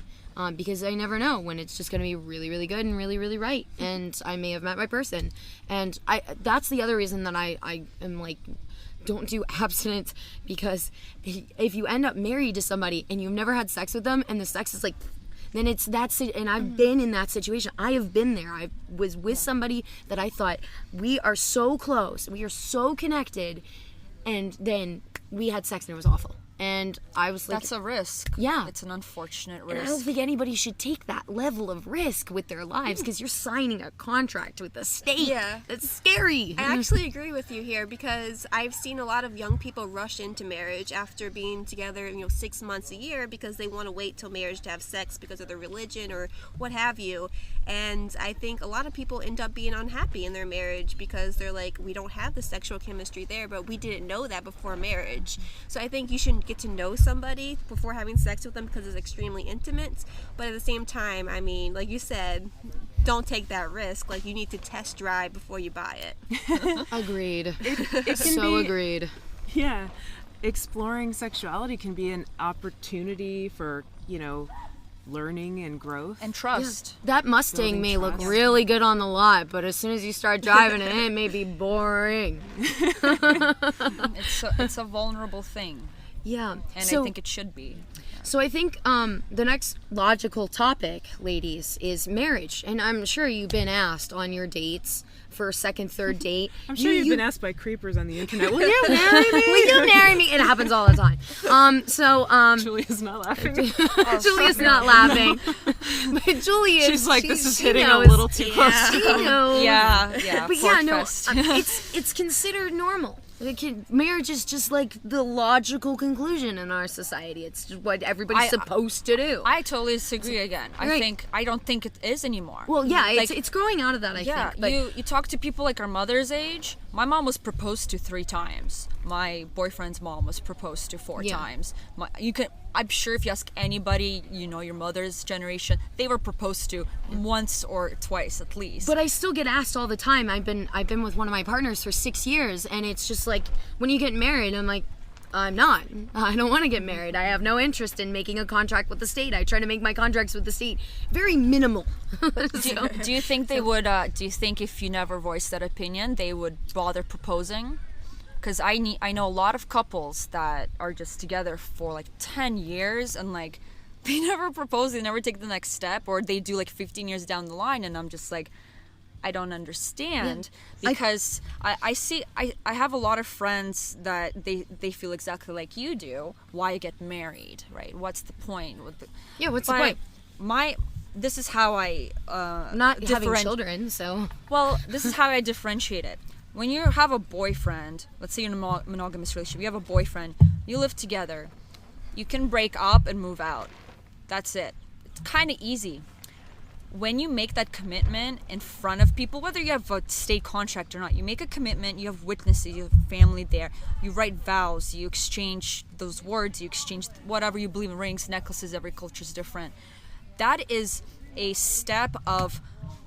Because I never know when it's just going to be really, really good and really, really right. And I may have met my person. And that's the other reason that I am like, don't do abstinence, because if you end up married to somebody and you've never had sex with them and the sex is like, then and I've been in that situation. I have been there. I was with somebody that I thought, we are so close, we are so connected, and then we had sex and it was awful. And I was like, That's a risk. Yeah. It's an unfortunate and I don't risk. think anybody should take that level of risk with their lives, because you're signing a contract with the state. Yeah. That's scary. I actually agree with you here, because I've seen a lot of young people rush into marriage after being together, 6 months, a year, because they want to wait till marriage to have sex because of their religion or what have you. And I think a lot of people end up being unhappy in their marriage because they're like, we don't have the sexual chemistry there, but we didn't know that before marriage. So I think you shouldn't get to know somebody before having sex with them because it's extremely intimate. But at the same time, I mean, like you said, don't take that risk. Like, you need to test drive before you buy it. Agreed. It can So be- agreed. Yeah. Exploring sexuality can be an opportunity for, learning and growth. And trust. That Mustang Building may look trust. really good on the lot, but as soon as you start driving it, it may be boring. It's a vulnerable thing. Yeah. And so, I think it should be. So I think the next logical topic, ladies, is marriage. And I'm sure you've been asked on your dates for a second, third date. I'm sure you've been asked by creepers on the internet, will Will you marry me? Will you marry me? It happens all the time. Julia's not laughing. Julia's not laughing. But Julie is. She's like, this is she hitting knows. a little too close. She knows. Yeah. But yeah, Pork no, fest. it's considered normal. Marriage is just like the logical conclusion in our society. It's just what everybody's supposed to do. I totally disagree again. Right. I don't think it is anymore. Well, yeah, Like, it's growing out of that, I yeah, think. But you talk to people like our mother's age. My mom was proposed to 3 times. My boyfriend's mom was proposed to 4 Yeah. times. I'm sure if you ask anybody, your mother's generation, they were proposed to once or twice at least. But I still get asked all the time. I've been with one of my partners for 6 years, and it's just like, when you get married, I'm like, I'm not. I don't want to get married. I have no interest in making a contract with the state. I try to make my contracts with the state very minimal. Do you think they would? Do you think if you never voiced that opinion, they would bother proposing? Because I know a lot of couples that are just together for like 10 years and like they never propose, they never take the next step, or they do like 15 years down the line, and I'm just like, I don't understand. Yeah. Because I have a lot of friends that they feel exactly like you do. Why get married, right? What's the point? Yeah, what's the point? This is how I Not having different- children, so. Well, this is how I differentiate it. When you have a boyfriend, let's say you're in a monogamous relationship, you have a boyfriend, you live together, you can break up and move out. That's it. It's kind of easy. When you make that commitment in front of people, whether you have a state contract or not, you make a commitment, you have witnesses, you have family there, you write vows, you exchange those words, you exchange whatever you believe in, rings, necklaces, every culture is different. That is a step of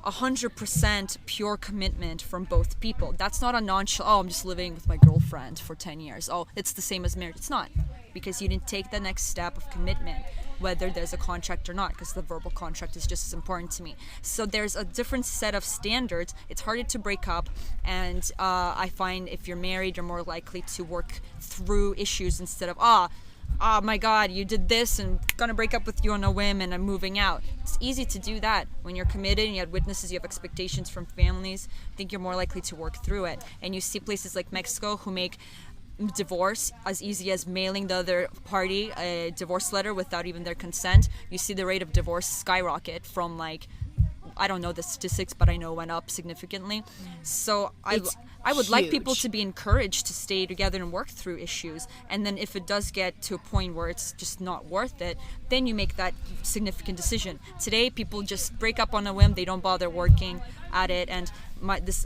100% pure commitment from both people. That's not a nonchalant, I'm just living with my girlfriend for 10 years. Oh, it's the same as marriage. It's not, because you didn't take the next step of commitment, whether there's a contract or not, because the verbal contract is just as important to me. So there's a different set of standards. It's harder to break up, and I find if you're married, you're more likely to work through issues instead of, oh my God, you did this and gonna break up with you on a whim and I'm moving out. It's easy to do that. When you're committed and you have witnesses, you have expectations from families, I think you're more likely to work through it. And you see places like Mexico who make divorce as easy as mailing the other party a divorce letter without even their consent. You see the rate of divorce skyrocket from like, I don't know the statistics, but I know it went up significantly. So I would like people to be encouraged to stay together and work through issues. And then if it does get to a point where it's just not worth it, then you make that significant decision. Today, people just break up on a whim. They don't bother working at it. And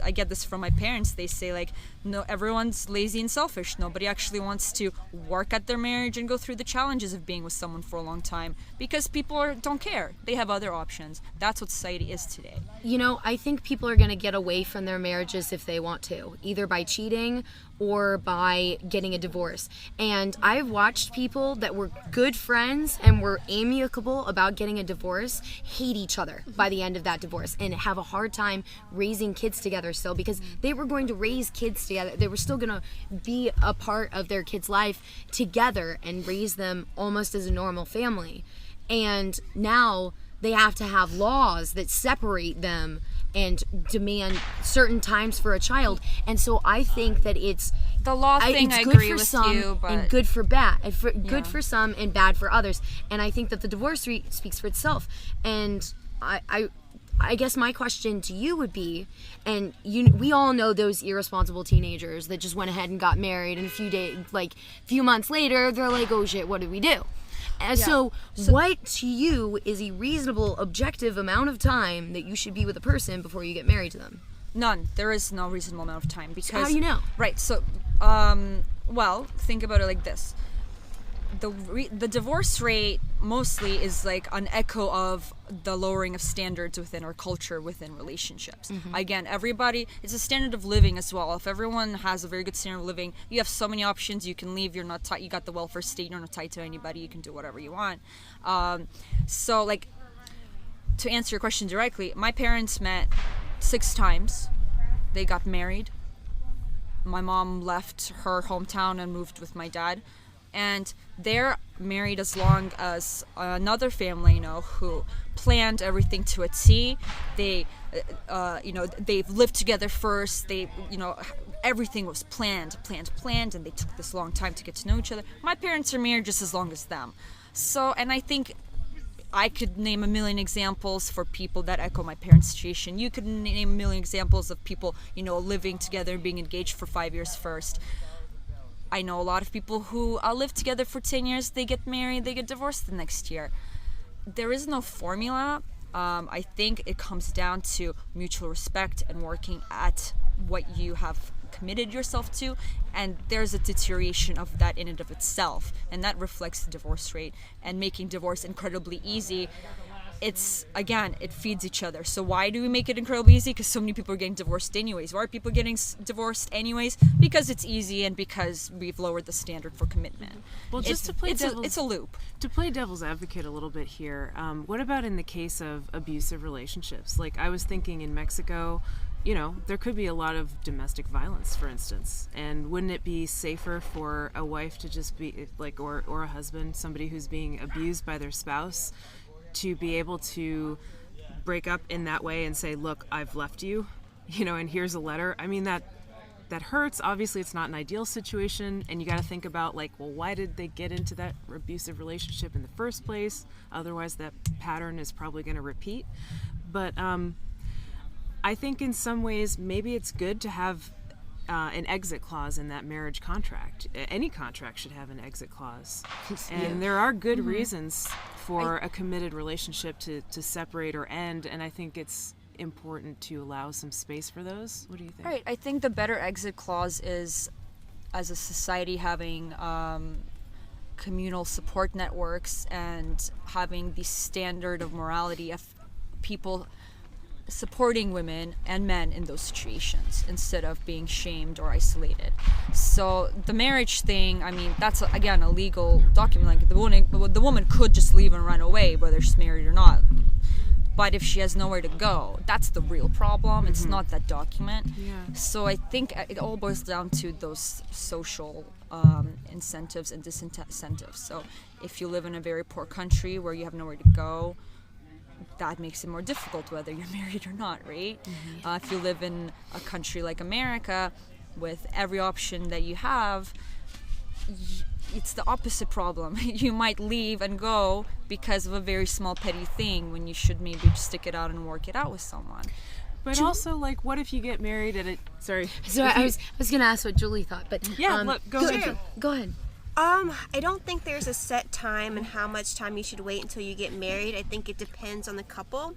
I get this from my parents. They say like, no, everyone's lazy and selfish. Nobody actually wants to work at their marriage and go through the challenges of being with someone for a long time because people don't care. They have other options. That's what society is today. You know, I think people are going to get away from their marriages if they want to, either by cheating or by getting a divorce. And I've watched people that were good friends and were amicable about getting a divorce hate each other by the end of that divorce and have a hard time raising kids together still, because they were going to raise kids together. They were still going to be a part of their kids' life together and raise them almost as a normal family. And now they have to have laws that separate them and demand certain times for a child. And so I think that it's the law thing. It's I good agree for with some you, but and good for good for some and bad for others. And I think that the divorce rate speaks for itself. And I guess my question to you would be, and we all know those irresponsible teenagers that just went ahead and got married, and a few months later, they're like, oh shit, what did we do? And so what to you is a reasonable, objective amount of time that you should be with a person before you get married to them? None. There is no reasonable amount of time because. So how do you know? Right. So, well, think about it like this. The divorce rate mostly is like an echo of the lowering of standards within our culture, within relationships. Mm-hmm. Again, everybody, it's a standard of living as well. If everyone has a very good standard of living, you have so many options. You can leave. You're not tied. You got the welfare state. You're not tied to anybody. You can do whatever you want. So, like, to answer your question directly, my parents met 6 times. They got married. My mom left her hometown and moved with my dad. And they're married as long as another family, who planned everything to a T. They, they've lived together first. They, everything was planned, and they took this long time to get to know each other. My parents are married just as long as them. So, and I think I could name a million examples for people that echo my parents' situation. You could name a million examples of people, living together and being engaged for 5 years first. I know a lot of people who live together for 10 years, they get married, they get divorced the next year. There is no formula. I think it comes down to mutual respect and working at what you have committed yourself to, and there's a deterioration of that in and of itself, and that reflects the divorce rate. And making divorce incredibly easy, it feeds each other. So why do we make it incredibly easy? Because so many people are getting divorced anyways. Why are people getting divorced anyways? Because it's easy and because we've lowered the standard for commitment. Well, just to play it's a loop. To play devil's advocate a little bit here, what about in the case of abusive relationships? Like, I was thinking in Mexico, there could be a lot of domestic violence, for instance. And wouldn't it be safer for a wife to just be like, or a husband, somebody who's being abused by their spouse, to be able to break up in that way and say, look, I've left you, and here's a letter? I mean, that hurts. Obviously, it's not an ideal situation, and you got to think about, like, well, why did they get into that abusive relationship in the first place? Otherwise, that pattern is probably going to repeat. But I think in some ways, maybe it's good to have an exit clause in that marriage contract. Any contract should have an exit clause. And there are good reasons for a committed relationship to separate or end, and I think it's important to allow some space for those. What do you think? Right. I think the better exit clause is, as a society, having communal support networks and having the standard of morality of people supporting women and men in those situations instead of being shamed or isolated. So the marriage thing, I mean, that's again a legal document. Like the woman could just leave and run away, whether she's married or not. But if she has nowhere to go, that's the real problem. It's not that document. Yeah. So I think it all boils down to those social incentives and disincentives. So if you live in a very poor country where you have nowhere to go, that makes it more difficult whether you're married or not, right? If you live in a country like America with every option that you have, it's the opposite problem. You might leave and go because of a very small petty thing when you should maybe just stick it out and work it out with someone. But also, like, what if you get married at a... Sorry. I was going to ask what Julie thought, but... Yeah, go ahead. Go ahead. I don't think there's a set time and how much time you should wait until you get married. I think it depends on the couple.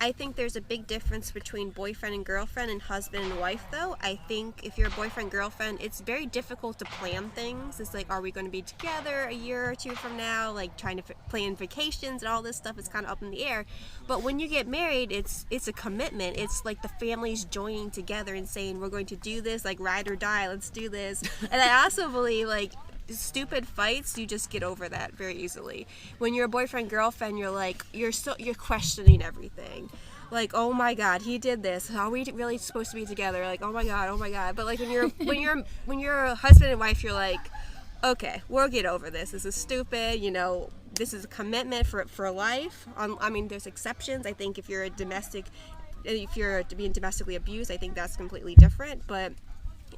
I think there's a big difference between boyfriend and girlfriend and husband and wife, though. I think if you're a boyfriend, girlfriend, it's very difficult to plan things. It's like, are we going to be together a year or two from now? Like, trying to plan vacations and all this stuff is kind of up in the air. But when you get married, it's a commitment. It's like the families joining together and saying, we're going to do this, like, ride or die, let's do this. And I also believe, like, stupid fights, you just get over that very easily. When you're a boyfriend girlfriend, you're like you're questioning everything, like, oh my god, he did this, are we really supposed to be together, like, oh my god. But like when you're a husband and wife, you're like, okay, we'll get over this is stupid, this is a commitment for life. I mean, there's exceptions. I think if you're being domestically abused, I think that's completely different, but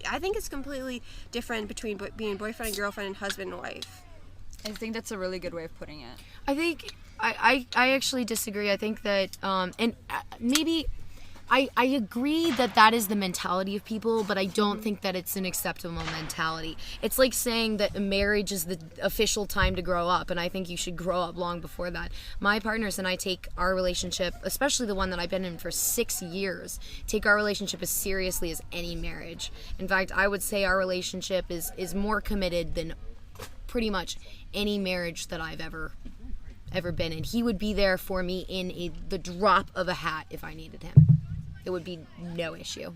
I think it's completely different between being boyfriend and girlfriend and husband and wife. I think that's a really good way of putting it. I think I actually disagree. I think that maybe I agree that is the mentality of people, but I don't think that it's an acceptable mentality. It's like saying that marriage is the official time to grow up, and I think you should grow up long before that. My partners and I take our relationship, especially the one that I've been in for 6 years, take our relationship as seriously as any marriage. In fact, I would say our relationship is more committed than pretty much any marriage that I've ever been in. He would be there for me in the drop of a hat if I needed him. It would be no issue.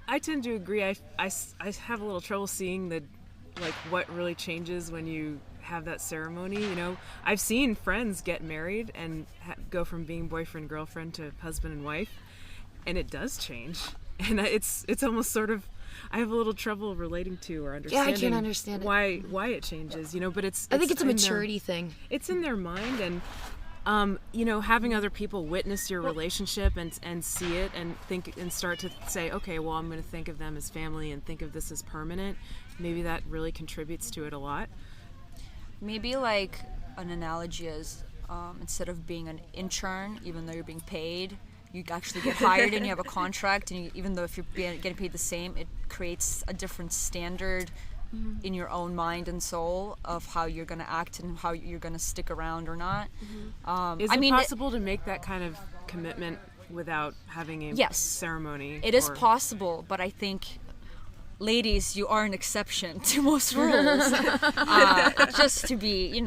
I tend to agree. I have a little trouble seeing what really changes when you have that ceremony. I've seen friends get married and go from being boyfriend, girlfriend to husband and wife, and it does change. And it's almost sort of, I have a little trouble relating to or understanding. Yeah, I can't understand why it changes. But I think it's a maturity thing. It's in their mind, and having other people witness your relationship and see it and think and start to say, okay, well, I'm going to think of them as family and think of this as permanent. Maybe that really contributes to it a lot. Maybe like an analogy is instead of being an intern, even though you're being paid, you actually get hired and you have a contract, and even though if you're getting paid the same, it creates a different standard in your own mind and soul of how you're going to act and how you're going to stick around or not. Is it possible to make that kind of commitment without having a ceremony? It is possible, but I think, ladies, you are an exception to most rules. Just to be,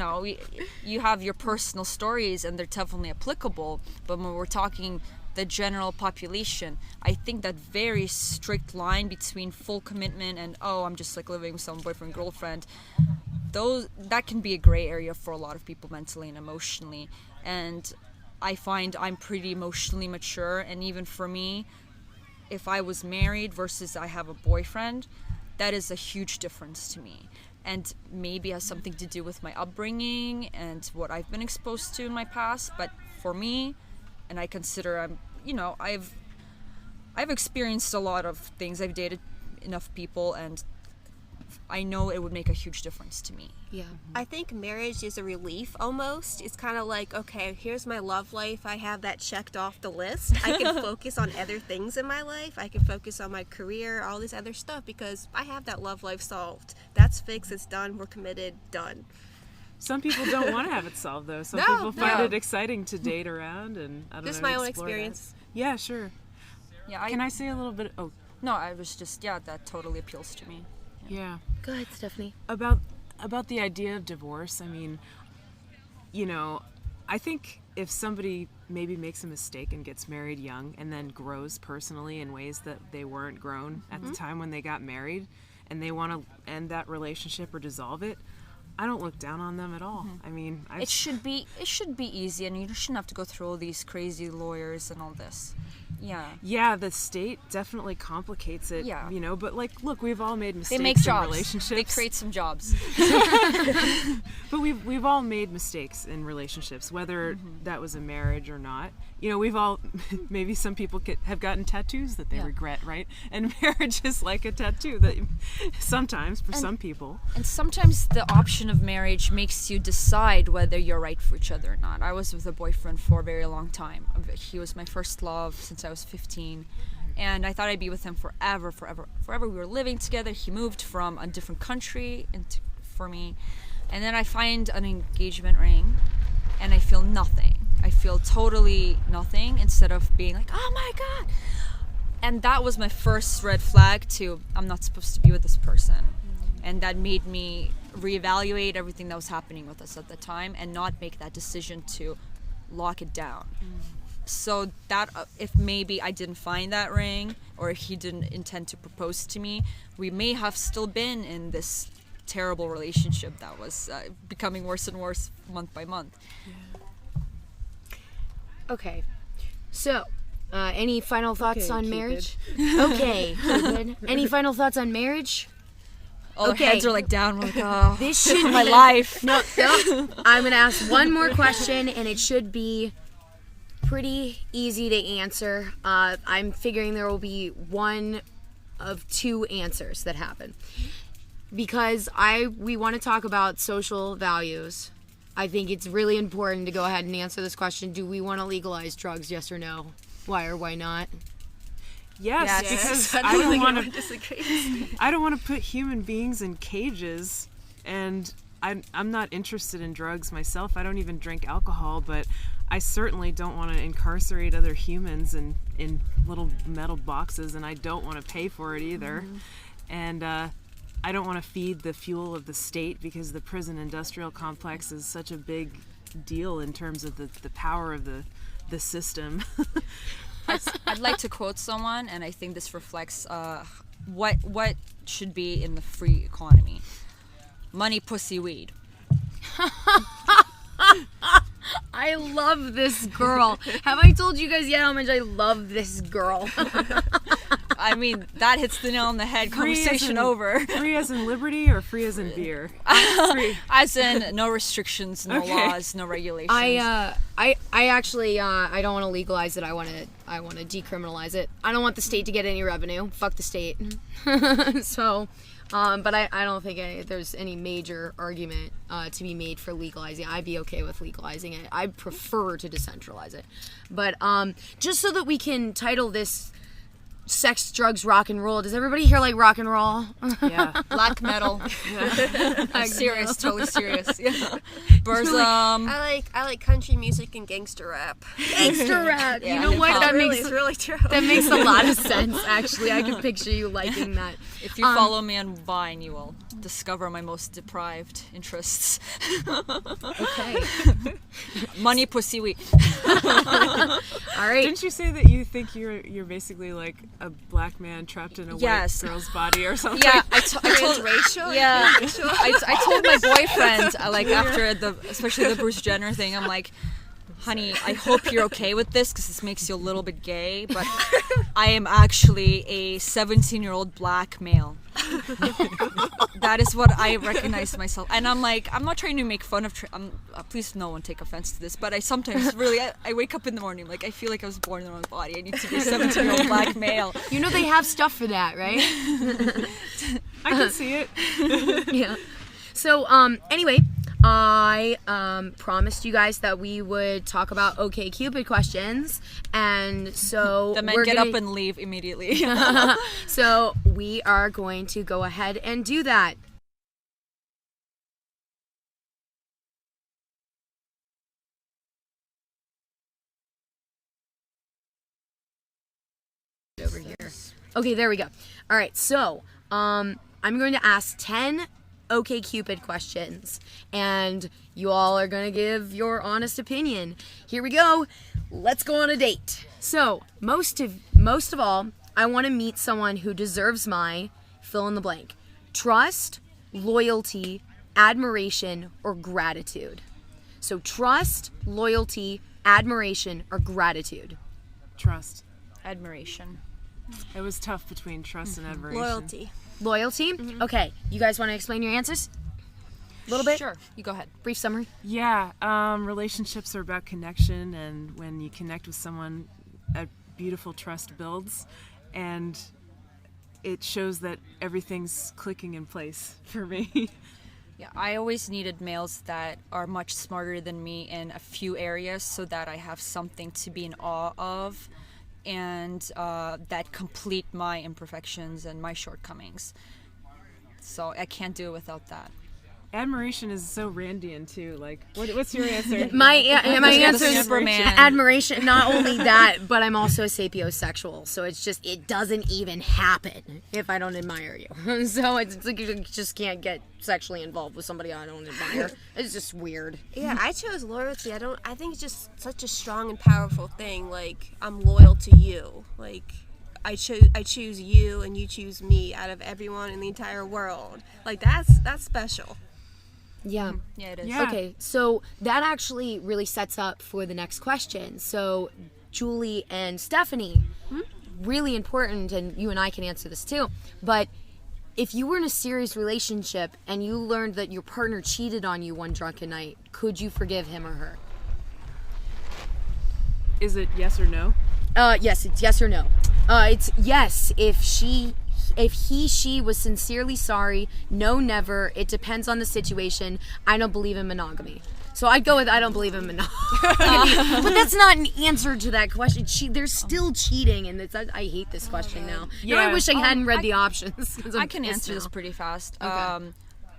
you have your personal stories and they're definitely applicable, but when we're talking the general population, I think that very strict line between full commitment and I'm just like living with some boyfriend, girlfriend, that can be a gray area for a lot of people mentally and emotionally. And I find I'm pretty emotionally mature, and even for me, if I was married versus I have a boyfriend, that is a huge difference to me. And maybe has something to do with my upbringing and what I've been exposed to in my past, but for me, and I consider I've experienced a lot of things. I've dated enough people, and I know it would make a huge difference to me. Yeah. I think marriage is a relief almost. It's kind of like, okay, here's my love life. I have that checked off the list. I can focus on other things in my life. I can focus on my career, all this other stuff, because I have that love life solved. That's fixed. It's done. We're committed. Done. Some people don't want to have it solved, though. Some people find it exciting to date around, and I don't know. Just my own experience. That. Yeah, sure. Yeah. Can I say a little bit? Oh. No, I was just that totally appeals to me. Yeah. Go ahead, Stephanie. About the idea of divorce. I mean, I think if somebody maybe makes a mistake and gets married young and then grows personally in ways that they weren't grown at the time when they got married, and they want to end that relationship or dissolve it, I don't look down on them at all. I mean, It should be easy, and you shouldn't have to go through all these crazy lawyers and all this. Yeah. Yeah, the state definitely complicates it. Yeah. You know, but like, look, we've all made mistakes They make in jobs. relationships. They create some jobs. But we've all made mistakes in relationships, whether that was a marriage or not. You know, we've all, maybe some people have gotten tattoos that they regret, right? And marriage is like a tattoo that sometimes for some people. And sometimes the option of marriage makes you decide whether you're right for each other or not. I was with a boyfriend for a very long time. He was my first love since I was 15. And I thought I'd be with him forever. We were living together. He moved from a different country for me. And then I find an engagement ring and I feel nothing. I feel totally nothing instead of being like, oh my God. And that was my first red flag to, I'm not supposed to be with this person. And that made me reevaluate everything that was happening with us at the time and not make that decision to lock it down. So that if maybe I didn't find that ring or he didn't intend to propose to me, we may have still been in this terrible relationship that was becoming worse and worse month by month. Okay. So, any final thoughts on Cupid. marriage? Okay, Cupid. Any final thoughts on marriage? All Okay. our heads are like down. We're like, oh, This should my be- life. No. I'm gonna ask one more question, and it should be pretty easy to answer. I'm figuring there will be one of two answers that happen because we want to talk about social values. I think it's really important to go ahead and answer this question. Do we want to legalize drugs? Yes or no? Why or why not? Yes, Yes. because I I don't think want everyone to. disagrees. I don't want to put human beings in cages, and I'm not interested in drugs myself. I don't even drink alcohol, but I certainly don't want to incarcerate other humans in little metal boxes, and I don't want to pay for it either. And I don't want to feed the fuel of the state because the prison industrial complex is such a big deal in terms of the power of the system. I'd like to quote someone, and I think this reflects what should be in the free economy. Money, pussy, weed. I love this girl. Have I told you guys yet how much I love this girl? I mean, that hits the nail on the head. Free as Conversation in- over. Free as in liberty or free as in beer? Free. As in, no restrictions, no Okay. laws, no regulations. I actually I don't want to legalize it. I want to decriminalize it. I don't want the state to get any revenue. Fuck the state. So, but I don't think there's any major argument to be made for legalizing. I'd be okay with legalizing it. I prefer to decentralize it. But just so that we can title this sex, drugs, rock and roll. Does everybody here like rock and roll? Yeah. Black metal. I'm serious, totally serious. Yeah. Burzum. I like country music and gangster rap. Gangster rap. Yeah, You know what? That really, makes it's really true. that makes a lot of sense. Actually, I can picture you liking that. If you follow me on Vine, you will discover my most deprived interests. Okay. Money, pussy, weed. All right. Didn't you say that you think you're basically like a black man trapped in a Yes. white girl's body or something? Yeah, I told Rachel. Yeah, I told my boyfriend like after especially the Bruce Jenner thing, I'm like, honey, I hope you're okay with this because this makes you a little bit gay, but I am actually a 17-year-old black male. That is what I recognize myself, and I'm like, I'm not trying to make fun of. Please, no one take offense to this, but I sometimes really, I wake up in the morning like I feel like I was born in the wrong body. I need to be a 17-year-old black male. You know they have stuff for that, right? I can see it. Yeah. So, anyway, I promised you guys that we would talk about OkCupid questions, and so The men we're get gonna, up and leave immediately. so we are going to go ahead and do that. Over here. Okay, there we go. All right, so I'm going to ask 10 OkCupid questions, and you all are going to give your honest opinion. Here we go. Let's go on a date. So, most of all, I want to meet someone who deserves my fill in the blank. Trust, loyalty, admiration, or gratitude. So trust, loyalty, admiration, or gratitude. Trust. Admiration. It was tough between trust and admiration. Loyalty. Loyalty? Okay, you guys want to explain your answers? A little bit? Sure. You go ahead. Brief summary? Yeah, relationships are about connection, and when you connect with someone, a beautiful trust builds, and it shows that everything's clicking in place for me. Yeah, I always needed males that are much smarter than me in a few areas so that I have something to be in awe of and that complete my imperfections and my shortcomings. So I can't do it without that. Admiration is so Randian too. Like, what's your answer? My answer is Superman. admiration. Not only that, but I'm also sapiosexual, so it's just, it doesn't even happen if I don't admire you. So it's like you just can't get sexually involved with somebody I don't admire. It's just weird. Yeah, I chose loyalty. I think it's just such a strong and powerful thing. Like, I'm loyal to you. Like, I choose you and you choose me out of everyone in the entire world. Like, that's special. Yeah. Yeah, it is. Yeah. Okay, so that actually really sets up for the next question. So, Julie and Stephanie, really important, and you and I can answer this too, but if you were in a serious relationship and you learned that your partner cheated on you one drunken night, could you forgive him or her? Is it yes or no? Yes, it's yes or no. It's yes if she was sincerely sorry. No, never. It depends on the situation. I don't believe in monogamy. So I'd go with I don't believe in monogamy. But that's not an answer to that question. They're still cheating, and I hate this question now. Yeah. I wish I hadn't read the options. 'Cause I'm I can pissed answer now. this pretty fast. Okay.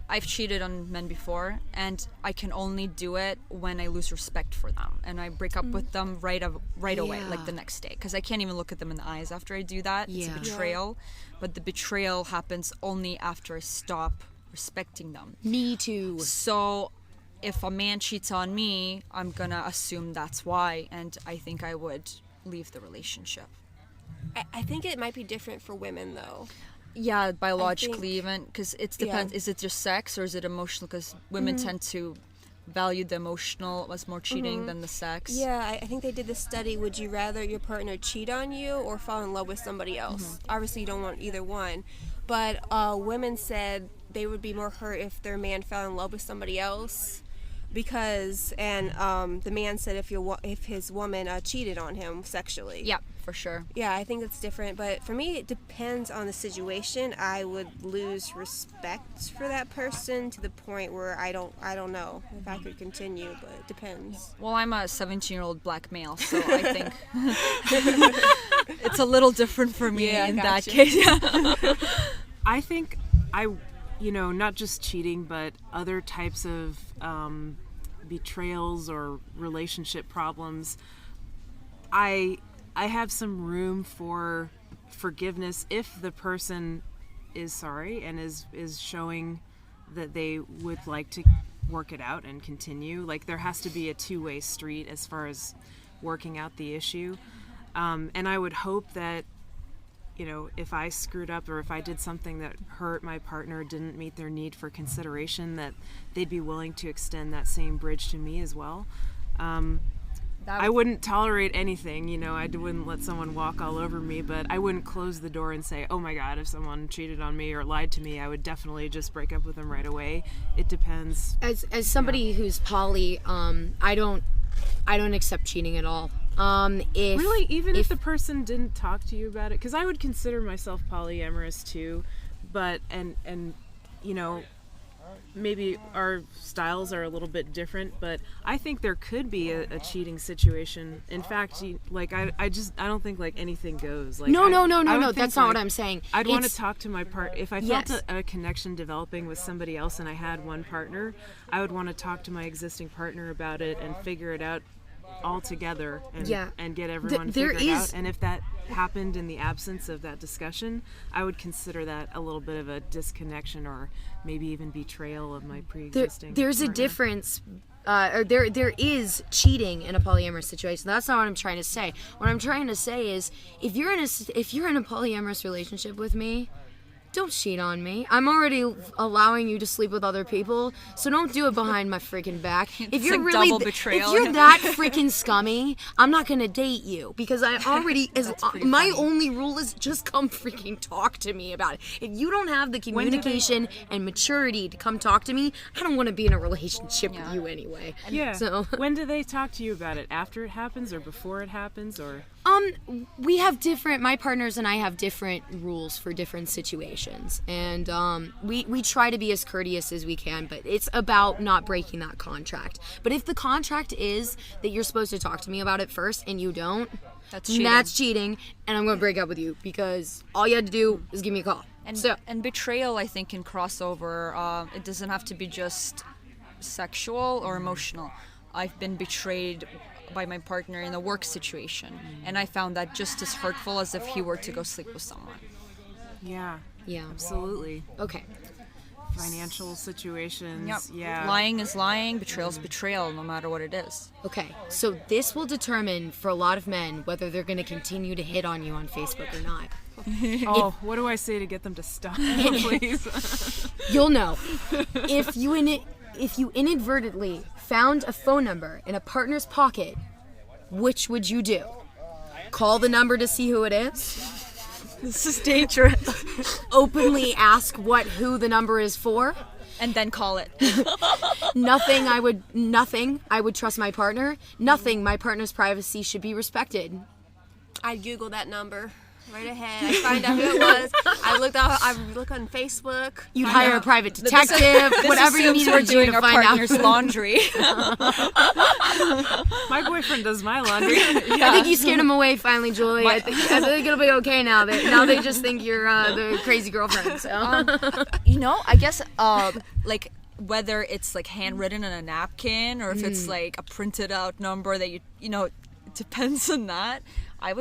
I've cheated on men before, and I can only do it when I lose respect for them, and I break up with them right away, like the next day, because I can't even look at them in the eyes after I do that. It's a Yeah. betrayal, but the betrayal happens only after I stop respecting them. Me too. So if a man cheats on me, I'm gonna assume that's why, and I think I would leave the relationship. I think it might be different for women, though. Yeah, biologically even, because it depends. Yeah. Is it just sex or is it emotional? Because women tend to value the emotional as more cheating than the sex. Yeah, I think they did this study. Would you rather your partner cheat on you or fall in love with somebody else? Obviously, you don't want either one. But women said they would be more hurt if their man fell in love with somebody else. Because, and the man said if his woman cheated on him sexually. Yeah, for sure. Yeah, I think that's different. But for me, it depends on the situation. I would lose respect for that person to the point where I don't know if I could continue, but it depends. Well, I'm a 17-year-old black male, so I think it's a little different for me in that gotcha. case. I think not just cheating, but other types of betrayals or relationship problems. I have some room for forgiveness if the person is sorry and is showing that they would like to work it out and continue. Like, there has to be a two-way street as far as working out the issue. And I would hope that, if I screwed up or if I did something that hurt my partner, didn't meet their need for consideration, that they'd be willing to extend that same bridge to me as well. I wouldn't tolerate anything, I wouldn't let someone walk all over me, but I wouldn't close the door and say, oh my God, if someone cheated on me or lied to me, I would definitely just break up with them right away. It depends. As somebody who's poly, I don't accept cheating at all. If the person didn't talk to you about it, because I would consider myself polyamorous too, but and maybe our styles are a little bit different, but I think there could be a cheating situation. In fact, I don't think like anything goes. Like, No. would That's think, not what like, I'm saying. I'd want to talk to my if I felt Yes. a connection developing with somebody else and I had one partner, I would want to talk to my existing partner about it and figure it out all together and get everyone figured out. And if that happened in the absence of that discussion, I would consider that a little bit of a disconnection or maybe even betrayal of my pre-existing There's a partner. difference. There is cheating in a polyamorous situation. That's not what I'm trying to say. What I'm trying to say is, if you're in a polyamorous relationship with me, don't cheat on me. I'm already allowing you to sleep with other people, so don't do it behind my freaking back. If you're like really, double betrayal. if you're that freaking scummy, I'm not gonna date you because I already my only rule is just come freaking talk to me about it. If you don't have the communication and maturity to come talk to me, I don't want to be in a relationship with you anyway. Yeah. So when do they talk to you about it? After it happens or before it happens or? we have my partners and I have different rules for different situations. And we try to be as courteous as we can, but it's about not breaking that contract. But if the contract is that you're supposed to talk to me about it first and you don't, that's cheating, and I'm going to break up with you because all you had to do is give me a call. And betrayal, I think, can cross over. It doesn't have to be just sexual or emotional. I've been betrayed by my partner in a work situation, and I found that just as hurtful as if he were to go sleep with someone. Yeah, Yeah. absolutely. Okay. Financial situations. Yep. Yeah. Lying is lying, betrayal is betrayal, no matter what it is. Okay, so this will determine for a lot of men whether they're going to continue to hit on you on Facebook or not. Oh, what do I say to get them to stop, please? You'll know. If you inadvertently found a phone number in a partner's pocket, which would you do? Call the number to see who it is? This is dangerous. Openly ask who the number is for? And then call it. Nothing, I would trust my partner. Nothing, my partner's privacy should be respected. I'd Google that number. Right ahead. I find out who it was. I look on Facebook. You'd hire a private detective, whatever you need to do to our find partner's out. laundry. My boyfriend does my laundry. I think you scared him away finally, Julie. I think it'll be okay now. Now they just think you're the crazy girlfriend. So. I guess like whether it's like handwritten on a napkin or if it's like a printed out number that it depends on that. I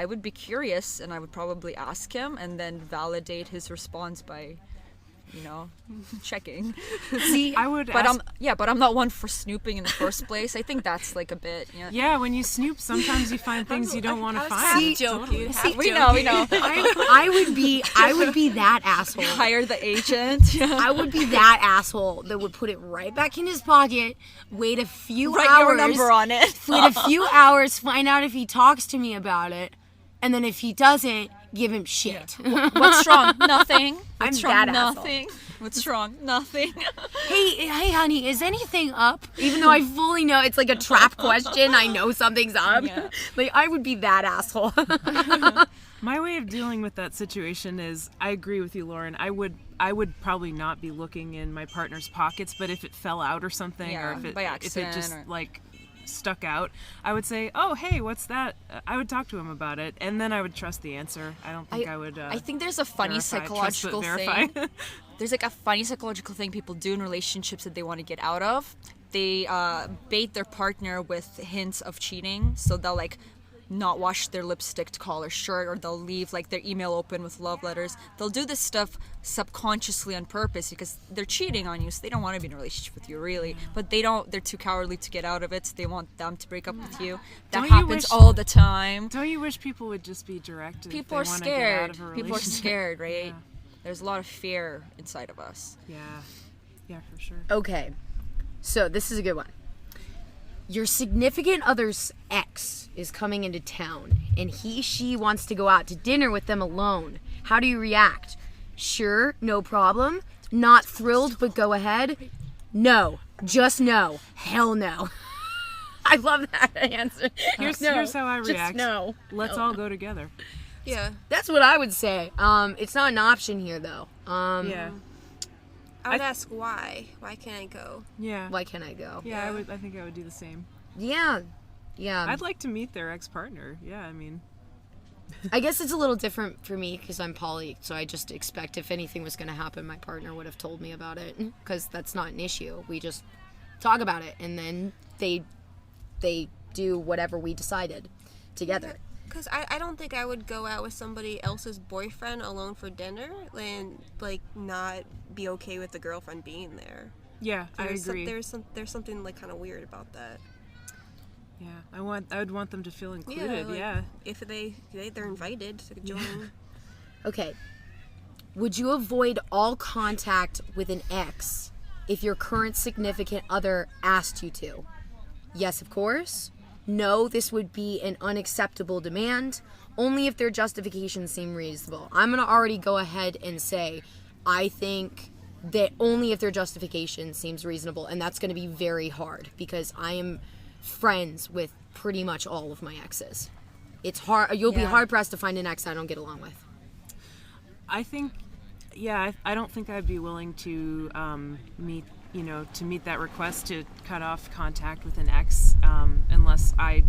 would be curious, and I would probably ask him and then validate his response by, checking. See, I would but I'm not one for snooping in the first place. I think that's like a bit, Yeah, when you snoop, sometimes you find things you don't want to find. Half joking. We know. I would be that asshole. Hire the agent. Yeah. I would be that asshole that would put it right back in his pocket, wait a few Write hours, your number on it. wait a few hours, find out if he talks to me about it, and then if he doesn't, give him shit. What's wrong? Nothing. What's I'm wrong? that asshole. Nothing. What's wrong? Nothing. Hey, honey, is anything up? Even though I fully know it's like a trap question, I know something's up. Yeah. Like, I would be that asshole. My way of dealing with that situation is, I agree with you, Lauren. I would probably not be looking in my partner's pockets, but if it fell out or something, or if by it accident, just or... like stuck out, I would say, "Oh, hey, what's that?" I would talk to him about it, and then I would trust the answer. I don't think I would. I think there's a funny psychological verify. thing. There's like a funny psychological thing people do in relationships that they want to get out of. They bait their partner with hints of cheating, so they'll like not wash their lipstick to collar shirt, or they'll leave like their email open with love letters. They'll do this stuff subconsciously on purpose because they're cheating on you, so they don't want to be in a relationship with you really, but they're too cowardly to get out of it, so they want them to break up with you. That happens all the time. Don't you wish people would just be direct? People are scared. People are scared, right? Yeah. There's a lot of fear inside of us. Yeah, for sure. Okay, so this is a good one. Your significant other's ex is coming into town, and she wants to go out to dinner with them alone. How do you react? Sure, no problem. Not thrilled, but go ahead. No, just no. Hell no. I love that answer. Here's how I react. Just no. Let's all go together. Yeah. That's what I would say. It's not an option here, though. Yeah. I would ask why. Why can't I go? Yeah. Why can't I go? Yeah, I think I would do the same. Yeah. I'd like to meet their ex-partner. Yeah, I mean. I guess it's a little different for me because I'm poly, so I just expect if anything was going to happen, my partner would have told me about it because that's not an issue. We just talk about it, and then they do whatever we decided together. Because I don't think I would go out with somebody else's boyfriend alone for dinner and like not be okay with the girlfriend being there. Yeah, I agree. There's something like kind of weird about that. Yeah, I would want them to feel included. Like, yeah. If they're invited to join. Okay. Would you avoid all contact with an ex if your current significant other asked you to? Yes, of course. No, this would be an unacceptable demand, only if their justifications seem reasonable. I'm going to already go ahead and say, I think that only if their justification seems reasonable, and that's going to be very hard because I am friends with pretty much all of my exes. It's hard. You'll be hard pressed to find an ex I don't get along with. I think, I don't think I'd be willing to meet that request to cut off contact with an ex unless I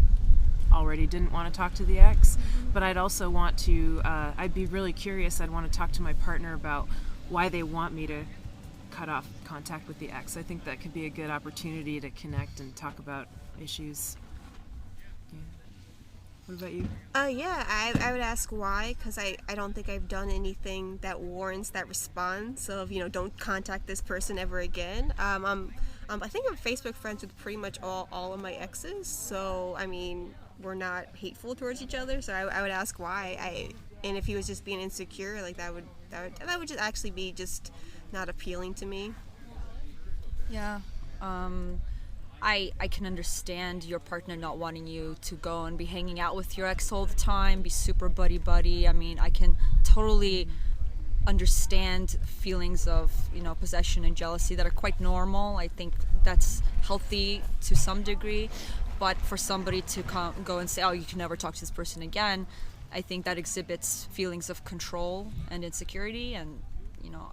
already didn't want to talk to the ex. But I'd also want to, I'd be really curious. I'd want to talk to my partner about why they want me to cut off contact with the ex. I think that could be a good opportunity to connect and talk about issues. Yeah. What about you? I would ask why, because I don't think I've done anything that warrants that response of, don't contact this person ever again. I think I'm Facebook friends with pretty much all of my exes, so I mean, we're not hateful towards each other, so I would ask why. And if he was just being insecure, like that would just actually be just not appealing to me. Yeah. I can understand your partner not wanting you to go and be hanging out with your ex all the time, be super buddy. I mean, I can totally understand feelings of, possession and jealousy that are quite normal. I think that's healthy to some degree. But for somebody to go and say, oh, you can never talk to this person again, I think that exhibits feelings of control and insecurity, and,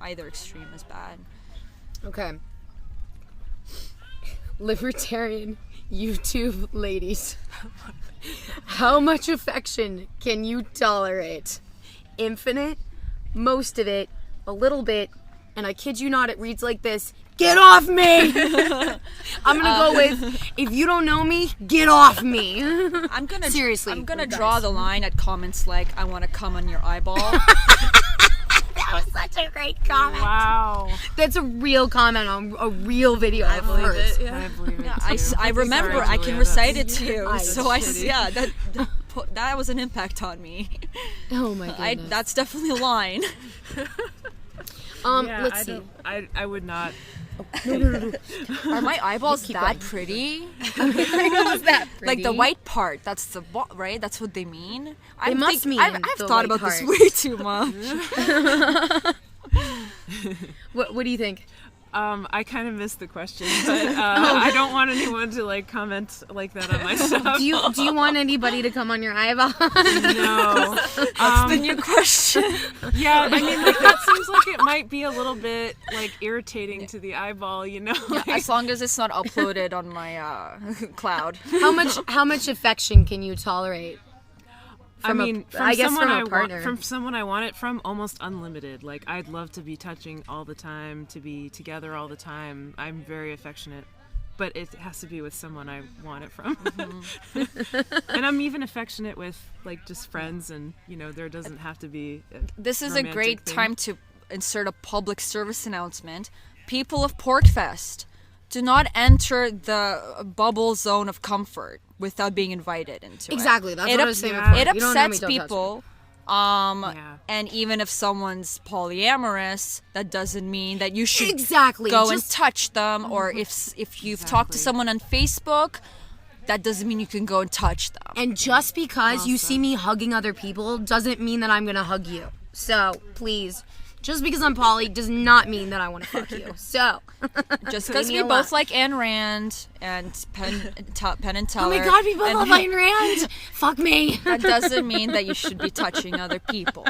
either extreme is bad. Okay. Libertarian YouTube ladies. How much affection can you tolerate? Infinite? Most of it? A little bit? And I kid you not, it reads like this. Get off me! I'm gonna go with, if you don't know me, get off me. Seriously. I'm gonna draw the line at comments like, I want to come on your eyeball. That was such a great comment. Wow. That's a real comment on a real video. I believe hers. it. Yeah. I believe it Yeah, too. I remember. Sorry, I can Julia, recite it that's- to you. I'm So that was an impact on me. Oh my goodness. That's definitely a line. Yeah, let's see. I would not. Are my eyeballs Keep that going. pretty? Was that Like the pretty? white part. That's the right. That's what they mean. They must mean I've the thought white about this part. way too much. What do you think? I kind of missed the question, but I don't want anyone to comment like that on my stuff. Do you want anybody to come on your eyeball? No. That's the new question. Yeah, I mean, that seems like it might be a little bit irritating to the eyeball, As long as it's not uploaded on my cloud. How much affection can you tolerate? I mean, from someone I want it from, almost unlimited. I'd love to be touching all the time, to be together all the time. I'm very affectionate, but it has to be with someone I want it from. Mm-hmm. And I'm even affectionate with just friends, and there doesn't have to be. This is a great thing. time to insert a public service announcement. People of Porkfest, do not enter the bubble zone of comfort without being invited into Exactly. it. That's what I was saying before. It You don't know me, upsets don't touch people. Yeah. And even if someone's polyamorous, that doesn't mean that you should Exactly. go and touch them. Or if you've talked to Exactly. someone on Facebook, that doesn't mean you can go and touch them. And just because you see me hugging other people doesn't mean that I'm gonna hug you. So please, just because I'm poly does not mean that I want to fuck you. So Just because Leave we me both alone. like Ayn Rand and Penn and Teller. oh my god, people and love Ayn Rand. Fuck me. That doesn't mean that you should be touching other people.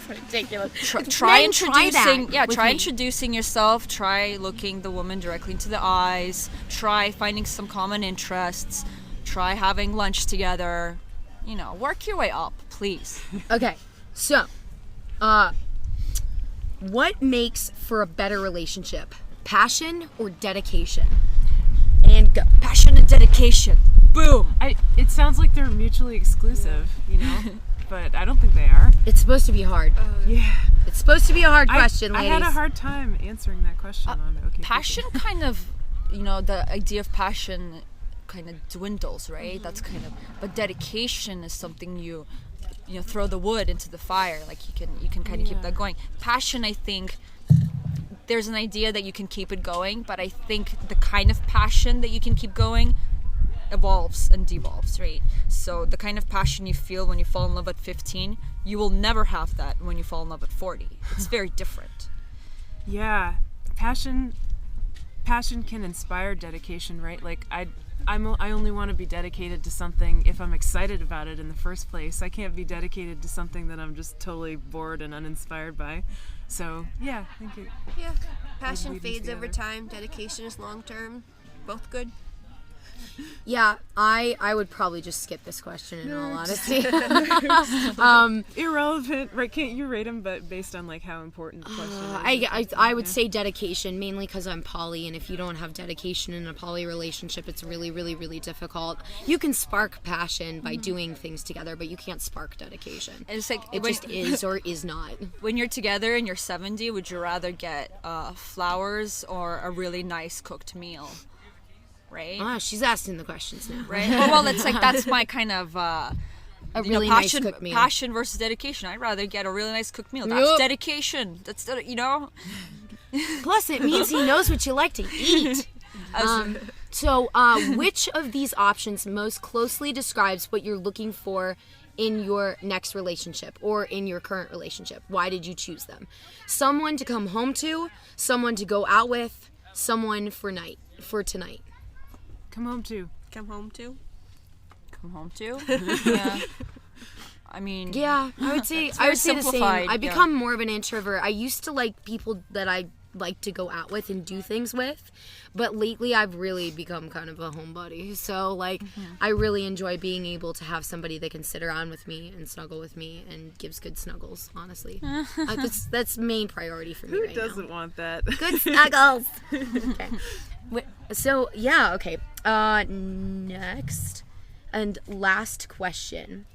Ridiculous. Try Men introducing, that with try me. introducing yourself. Try looking the woman directly into the eyes. Try finding some common interests. Try having lunch together. Work your way up, please. Okay, so, what makes for a better relationship? Passion or dedication? And go. Passion and dedication. Boom. It sounds like they're mutually exclusive, but I don't think they are. It's supposed to be hard. Yeah. It's supposed to be a hard question, I ladies. had a hard time answering that question on OK. Passion kind of, the idea of passion kind of dwindles, right? That's kind of, but dedication is something you throw the wood into the fire. Like you can kind of keep that going. Passion, I think, there's an idea that you can keep it going, but I think the kind of passion that you can keep going evolves and devolves, right? So the kind of passion you feel when you fall in love at 15, you will never have that when you fall in love at 40. It's very different. Yeah, passion can inspire dedication, right? Like I only want to be dedicated to something if I'm excited about it in the first place. I can't be dedicated to something that I'm just totally bored and uninspired by. So yeah, I think Yeah, passion lead fades together. over time. Dedication is long term. Both good. Yeah, I would probably just skip this question in all honesty. irrelevant, right? Can't you rate them, but based on like how important the question is? I would say dedication, mainly because I'm poly, and if you don't have dedication in a poly relationship, it's really, really, really difficult. You can spark passion by doing things together, but you can't spark dedication. And it's like It just is or is not. when you're together and you're 70, would you rather get flowers or a really nice cooked meal? Right? Ah, she's asking the questions now. Right? Well, it's like that's my kind of A really nice passion, cooked meal. passion versus dedication. I'd rather get a really nice cooked meal. That's Yup. dedication. That's Plus, it means he knows what you like to eat. So, which of these options most closely describes what you're looking for in your next relationship or in your current relationship? Why did you choose them? Someone to come home to, someone to go out with, someone for tonight. Come home too. Come home to. come home to. Yeah. I mean, Yeah, I would say very the same. simplified, I yeah. become more of an introvert. I used to like people that I like to go out with and do things with, but lately I've really become kind of a homebody. So like I really enjoy being able to have somebody that can sit around with me and snuggle with me and gives good snuggles, honestly. That's main priority for me Who right now. doesn't want that? Good snuggles. Okay. So yeah, okay. Next and last question.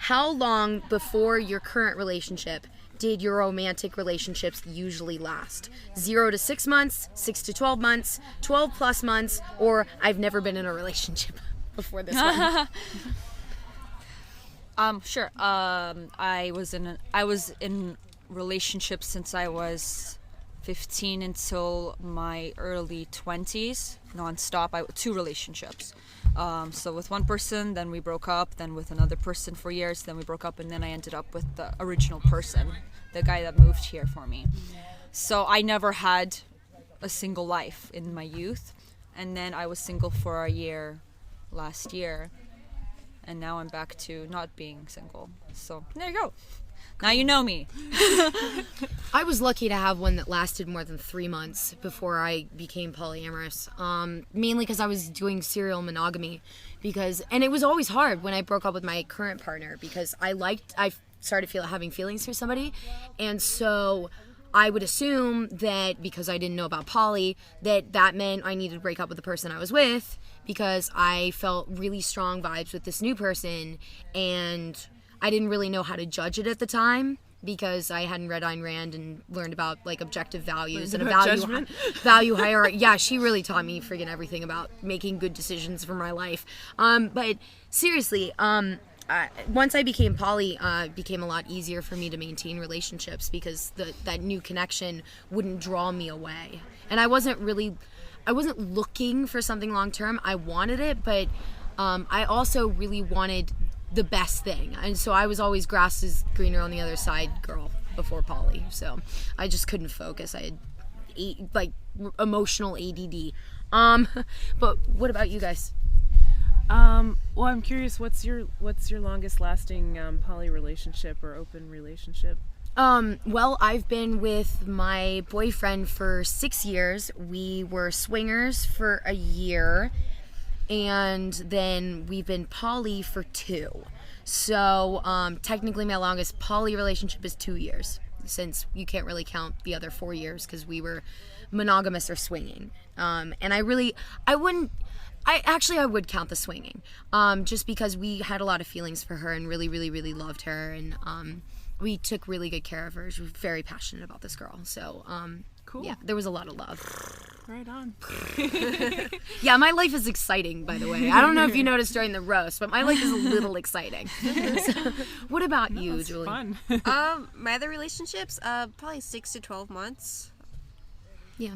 How long before your current relationship did your romantic relationships usually last? 0 to 6 months, 6 to 12 months, 12 plus months, or I've never been in a relationship before this one? Sure. I was in relationships since I was 15 until my early 20s, nonstop. 2 relationships. So with one person, then we broke up, then with another person for years, then we broke up, and then I ended up with the original person, the guy that moved here for me. So I never had a single life in my youth, and then I was single for a year last year, and now I'm back to not being single. So there you go. Now you know me. I was lucky to have one that lasted more than 3 months before I became polyamorous. Mainly because I was doing serial monogamy, and it was always hard when I broke up with my current partner because I started having feelings for somebody, and so I would assume that because I didn't know about poly, that meant I needed to break up with the person I was with because I felt really strong vibes with this new person, and I didn't really know how to judge it at the time because I hadn't read Ayn Rand and learned about like objective values and a value hierarchy. Yeah, she really taught me friggin' everything about making good decisions for my life. But seriously, once I became poly, it became a lot easier for me to maintain relationships because that new connection wouldn't draw me away. And I wasn't looking for something long term. I wanted it, but I also really wanted the best thing, and so I was always grass is greener on the other side girl before poly, so I just couldn't focus. I had emotional ADD. But what about you guys? Well, I'm curious. What's your longest lasting poly relationship or open relationship? Well, I've been with my boyfriend for 6 years. We were swingers for a year, and then we've been poly for 2. So technically my longest poly relationship is 2 years, since you can't really count the other 4 years because we were monogamous or swinging. And I would count the swinging, just because we had a lot of feelings for her and really, really, really loved her, and we took really good care of her. She was very passionate about this girl. So Cool. Yeah, there was a lot of love. Right on. Yeah, my life is exciting, by the way. I don't know if you noticed during the roast, but my life is a little exciting. So, what about you, That's Julie? fun. My other relationships, probably 6 to 12 months. Yeah.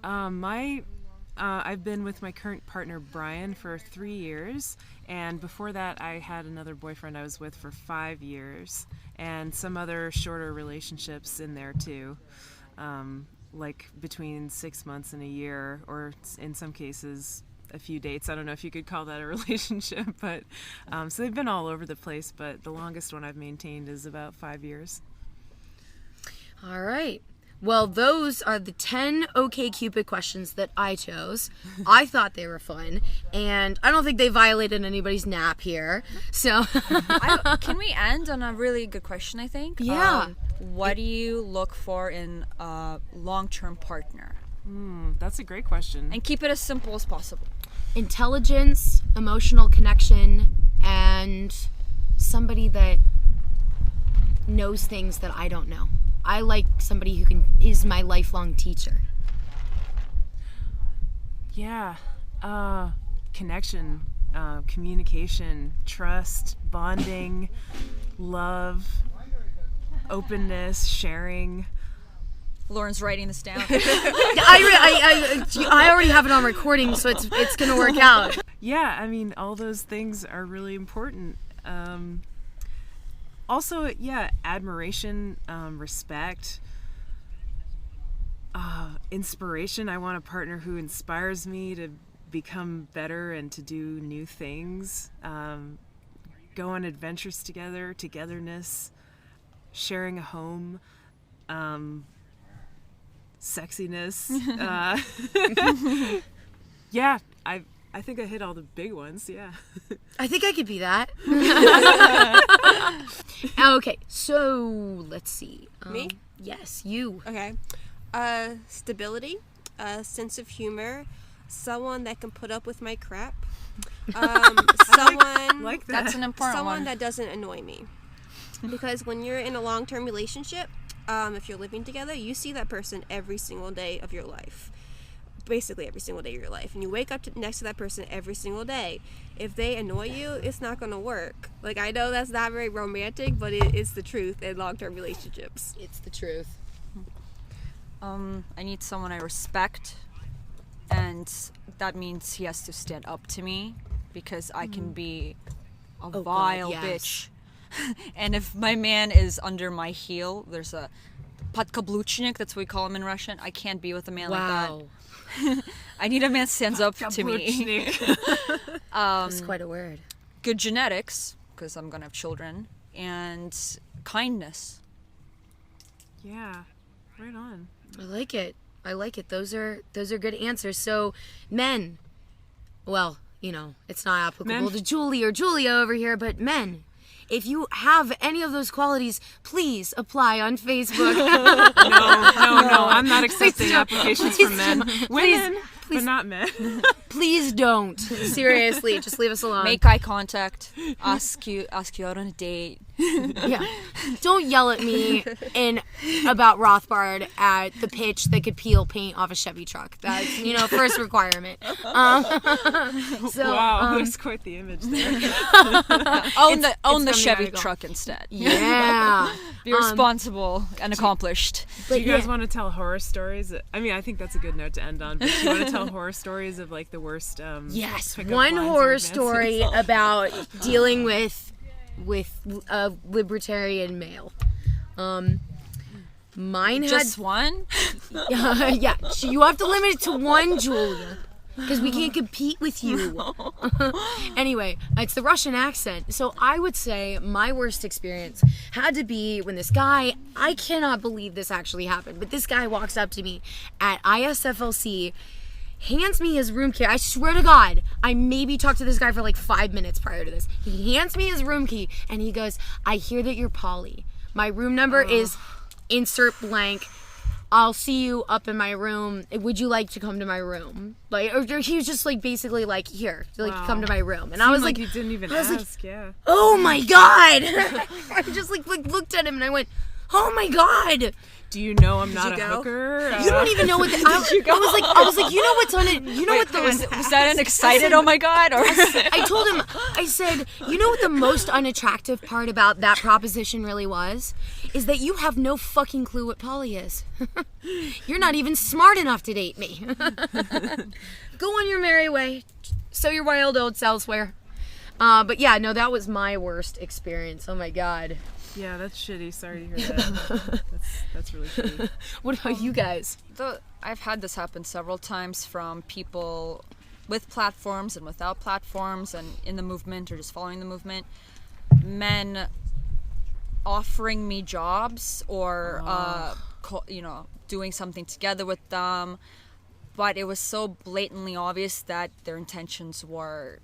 I've been with my current partner Brian for 3 years, and before that I had another boyfriend I was with for 5 years, and some other shorter relationships in there too, like between 6 months and a year, or in some cases a few dates. I don't know if you could call that a relationship, but so they've been all over the place, but the longest one I've maintained is about 5 years. All right. Well, those are the 10 OkCupid questions that I chose. I thought they were fun, and I don't think they violated anybody's nap here. So, Can we end on a really good question, I think? Yeah. What do you look for in a long-term partner? That's a great question. And keep it as simple as possible. intelligence, emotional connection, and somebody that knows things that I don't know. I like somebody who is my lifelong teacher. Yeah. Connection, communication, trust, bonding, love, openness, sharing. Lauren's writing this down. I already have it on recording, so it's gonna work out. Yeah, I mean, all those things are really important. Also, yeah, admiration, respect, inspiration. I want a partner who inspires me to become better and to do new things, go on adventures together, togetherness, sharing a home, sexiness. Yeah, I think I hit all the big ones, yeah. I think I could be that. Okay, so let's see. Me? Yes, you. Okay. Stability, sense of humor, someone that can put up with my crap, someone Like that. That's an important someone one. that doesn't annoy me. Because when you're in a long-term relationship, if you're living together, you see that person every single day of your life. Basically every single day of your life. And you wake up next to that person every single day. If they annoy you, it's not going to work. Like, I know that's not very romantic, but it is the truth in long-term relationships. It's the truth. I need someone I respect, and that means he has to stand up to me, because I can be a God, vile yes. bitch. And if my man is under my heel, there's a podkabluchnik, that's what we call him in Russian. I can't be with a man like Wow. that. I need a man that stands up to me. That's quite a word. Good genetics, because I'm gonna have children, and kindness. Yeah, right on. I like it. I like it. Those are good answers. So, men, well, you know, it's not applicable Men. to Julie or Julia over here, but men, if you have any of those qualities, please apply on Facebook. No, I'm not accepting don't. applications Please from men. don't. Women, Please. but not men. Please don't. Seriously, just leave us alone. Make eye contact. Ask you out on a date. Yeah. Don't yell at me about Rothbard at the pitch that could peel paint off a Chevy truck. That's, first requirement. There's quite the image there. Own the from the Chevy article. truck instead. Yeah. Be responsible and accomplished. Do you guys want to tell horror stories? I mean, I think that's a good note to end on. But do you want to tell horror stories of like the worst? Yes, pickup one lines or horror advances? story about dealing with a libertarian male. Mine Just one? had yeah. You have to limit it to one, Julia, because we can't compete with you. Anyway, it's the Russian accent. So I would say my worst experience had to be when this guy, I cannot believe this actually happened, but this guy walks up to me at ISFLC, hands me his room key. I swear to God, I maybe talked to this guy for like 5 minutes prior to this. He hands me his room key and he goes, "I hear that you're poly. My room number is insert blank. I'll see you up in my room. Would you like to come to my room?" Like, or he was just like basically like, "Here, like come to my room." And I was like, you didn't even I was like, ask. Yeah. "Oh my God!" I just like looked at him and I went, "Oh my God!" Do you know I'm not a go? hooker? You don't even know what. I was like, you know what's on it? You know what the. Was that an excited? Oh my God! Or I told him, I said, you know what the most unattractive part about that proposition really was? Is that you have no fucking clue what poly is. You're not even smart enough to date me. Go on your merry way. Sow your wild oats elsewhere. But yeah, no, that was my worst experience. Oh my God. Yeah, that's shitty. Sorry to hear that. That's really shitty. What about you guys? I've had this happen several times from people with platforms and without platforms and in the movement or just following the movement. Men offering me jobs or, doing something together with them. But it was so blatantly obvious that their intentions were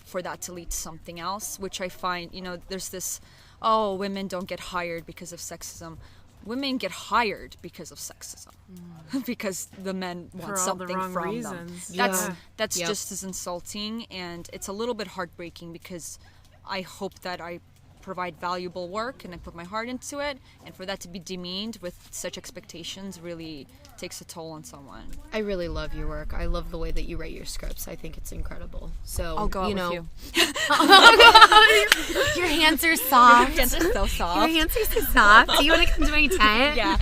for that to lead to something else, which I find, there's this, women don't get hired because of sexism. Women get hired because of sexism, because the men want something the wrong from reasons. them. That's just as insulting, and it's a little bit heartbreaking because I hope that I provide valuable work and I put my heart into it, and for that to be demeaned with such expectations really takes a toll on someone. I really love your work. I love the way that you write your scripts. I think it's incredible. So I'll go out with you. Your hands are soft. Your hands are so soft. Your hands are so soft. Do you want to come to my tent? Yeah.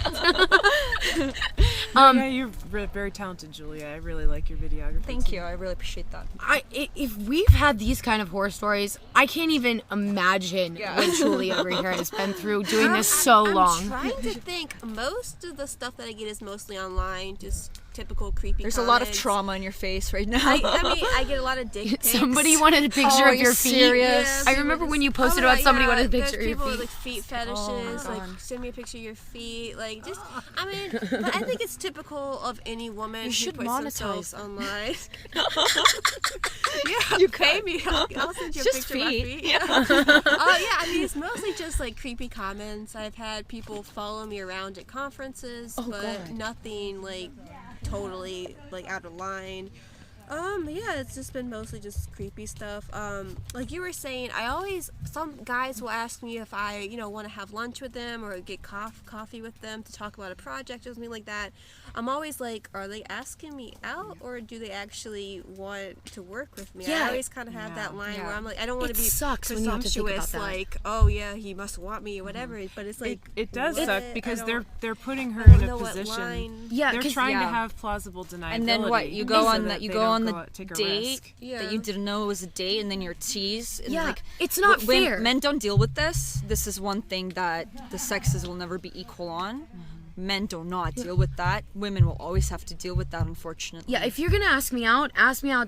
Yeah, you're very talented, Julia. I really like your videography. Thank you. I really appreciate that. If we've had these kind of horror stories, I can't even imagine what Julie over here has been through doing this so long. I'm trying to think. Most of the stuff that I get is mostly online, just typical creepy There's comments. a lot of trauma in your face right now. I mean, I get a lot of dick pics. Somebody wanted a picture of your feet. Serious? I remember when you posted about somebody wanted a picture of your people feet. with like feet fetishes, like send me a picture of your feet, like just. I mean, but I think it's typical of any woman who should puts monetize themselves online. Yeah, you pay me. I'll send you a Just picture of my feet. feet. Yeah. Yeah. I mean, it's mostly just like creepy comments. I've had people follow me around at conferences, but nothing like totally like out of line. Yeah, it's just been mostly just creepy stuff. Like you were saying, some guys will ask me if I, want to have lunch with them or get coffee with them to talk about a project or something like that. I'm always like, are they asking me out or do they actually want to work with me? Yeah. I always kind of have that line where I'm like, I don't want to be sucks when you have to think about presumptuous, that. like, oh yeah, he must want me or whatever. But it's like It does what? suck I because don't- they're putting her I don't in a know what position. line. Yeah, They're 'cause- trying to yeah. have plausible deniability. And then what? You go so on that that. You they go don't on go the out, take a date risk. that you didn't know it was a date, and then you're teased. And Yeah, like, it's not fair. Men don't deal with this. This is one thing that the sexes will never be equal on. Men do not deal with that. Women will always have to deal with that, unfortunately. Yeah, if you're gonna ask me out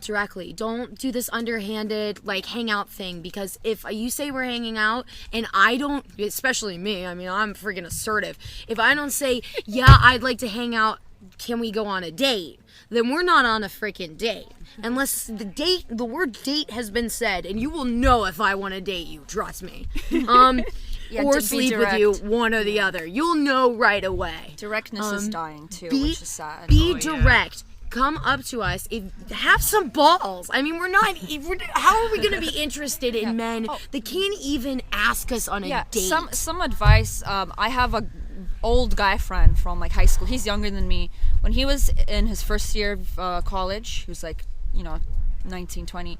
directly. Don't do this underhanded, like, hangout thing, because if you say we're hanging out and I don't, especially me, I mean, I'm freaking assertive. If I don't say, yeah, I'd like to hang out, can we go on a date? Then we're not on a freaking date. Unless the word date has been said, and you will know if I want to date you, trust me. Or be sleep direct. with you, one or the other. You'll know right away. Directness is dying too, Be, which is sad. be direct. Come up to us. Have some balls. I mean, how are we going to be interested in men that can't even ask us on a date? Some advice. I have a old guy friend from like high school. He's younger than me. When he was in his first year of college, he was like, 19, 20.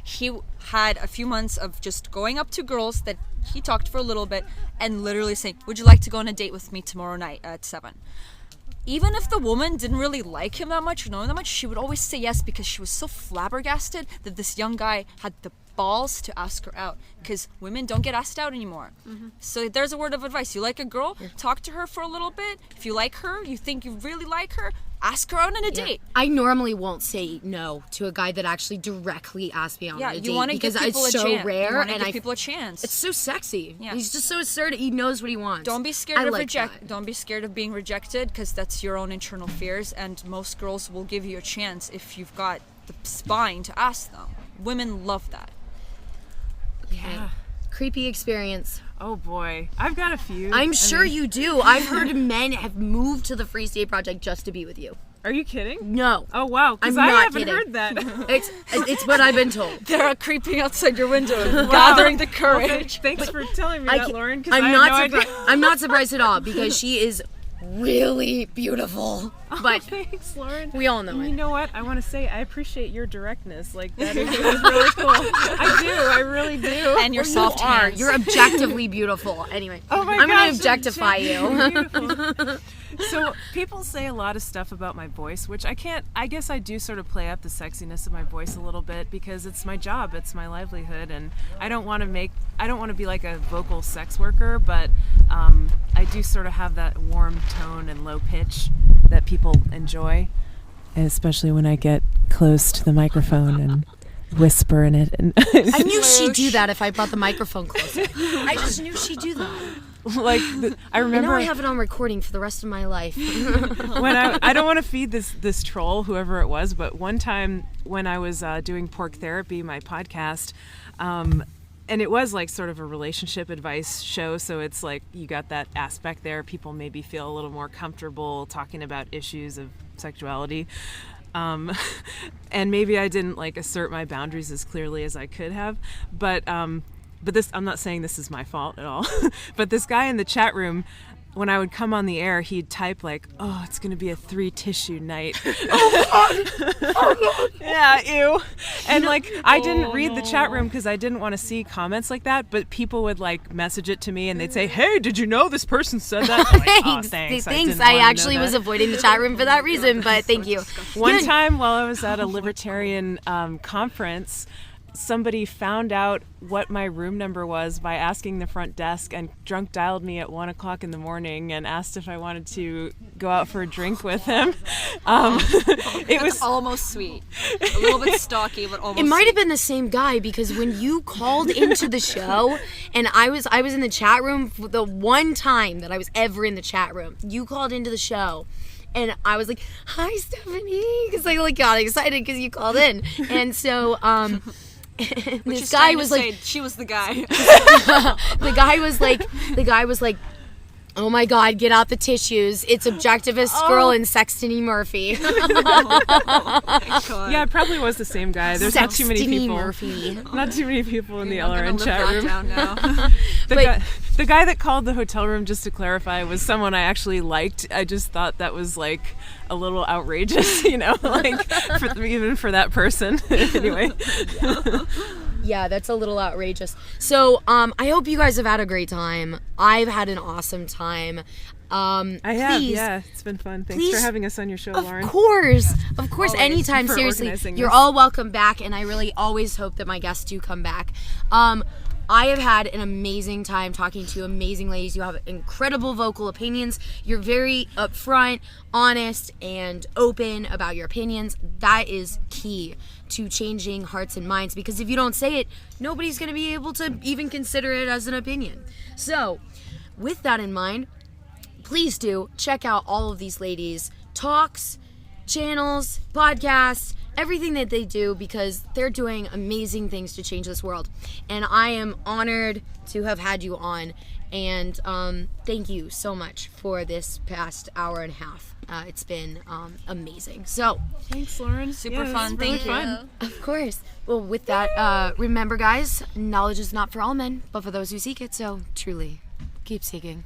He had a few months of just going up to girls that he talked for a little bit and literally saying, would you like to go on a date with me tomorrow night at 7? Even if the woman didn't really like him that much or know him that much, she would always say yes because she was so flabbergasted that this young guy had the balls to ask her out, because women don't get asked out anymore. So there's a word of advice. You like a girl, talk to her for a little bit. If you like her, you think you really like her, ask her out on a date. I normally won't say no to a guy that actually directly asks me out on a date, you want to give because people it's a so chance. rare, and and give people a chance. it's so sexy. Yeah. He's just so assertive. He knows what he wants. Don't be scared I of like that. Don't be scared of being rejected, because that's your own internal fears, and most girls will give you a chance if you've got the spine to ask them. Women love that. Okay. Creepy experience. Oh boy, I've got a few. I'm sure you do. I've heard men have moved to the Free State Project just to be with you. Are you kidding? No. Oh wow, because I'm I not haven't kidding. heard that. It's what I've been told. They're creeping outside your window, gathering the courage. Thanks for telling me I that, ca- Lauren. Because I'm I not had no surprised. idea. I'm not surprised at all because she is really beautiful. But Thanks, Lauren. we all know And it. you know what? I want to say I appreciate your directness. Like that is really cool. I do. I really do. And your You soft are. hands. You're objectively beautiful. Anyway, Oh my I'm gosh, gonna objectify you. Beautiful. So people say a lot of stuff about my voice, which I can't. I guess I do sort of play up the sexiness of my voice a little bit because it's my job, it's my livelihood, and I don't want to be like a vocal sex worker, but I do sort of have that warm tone and low pitch that people enjoy, and especially when I get close to the microphone and whisper in it. And I knew she'd do that if I brought the microphone closer. I just knew she'd do that. like I And remember now I have it on recording for the rest of my life. when I don't want to feed this troll, whoever it was, but one time when I was doing Pork Therapy, my podcast, and it was like sort of a relationship advice show, so it's like you got that aspect there. People maybe feel a little more comfortable talking about issues of sexuality. And maybe I didn't like assert my boundaries as clearly as I could have, but this, I'm not saying this is my fault at all, but this guy in the chat room, when I would come on the air, he'd type like, "Oh, it's gonna be a 3-tissue night." Yeah, ew. And like, I didn't read the chat room because I didn't want to see comments like that. But people would like message it to me, and they'd say, "Hey, did you know this person said that?" I'm like, "Oh, thanks. Thanks. didn't I wanna know actually was that." avoiding the chat room for that reason, but thank you. One time while I was at a libertarian conference, somebody found out what my room number was by asking the front desk, and drunk dialed me at 1 o'clock in the morning and asked if I wanted to go out for a drink with him. It was almost sweet. A little bit stocky, but almost It might sweet. have been the same guy because when you called into the show, and I was in the chat room for the one time that I was ever in the chat room. You called into the show. And I was like, "Hi, Stephanie," because I like got excited because you called in. And so this guy was like, she was the guy. the guy was like, "Oh my God, get out the tissues! It's objectivist girl and Sextony Murphy." Yeah, it probably was the same guy. There's not too many Sextony people. Murphy. Not too many people in the I'm gonna LRN live chat that room. down now. The guy that called the hotel room, just to clarify, was someone I actually liked. I just thought that was like a little outrageous, like even for that person. Anyway. Yeah, that's a little outrageous. So, I hope you guys have had a great time. I've had an awesome time. I have, please, yeah. It's been fun. Thanks please, for having us on your show, Lauren. Of course, Always. anytime. For Seriously, organizing you're this. all welcome back, and I really always hope that my guests do come back. I have had an amazing time talking to amazing ladies. You have incredible vocal opinions. You're very upfront, honest, and open about your opinions. That is key to changing hearts and minds, because if you don't say it, nobody's going to be able to even consider it as an opinion. So, with that in mind, please do check out all of these ladies' talks, channels, podcasts, everything that they do, because they're doing amazing things to change this world. And I am honored to have had you on. And thank you so much for this past hour and a half. It's been amazing. So, Thanks, Lauren. Super Yeah, fun. this is really Thank you. fun. of course. Well, with that, remember, guys, knowledge is not for all men, but for those who seek it. So, truly, keep seeking.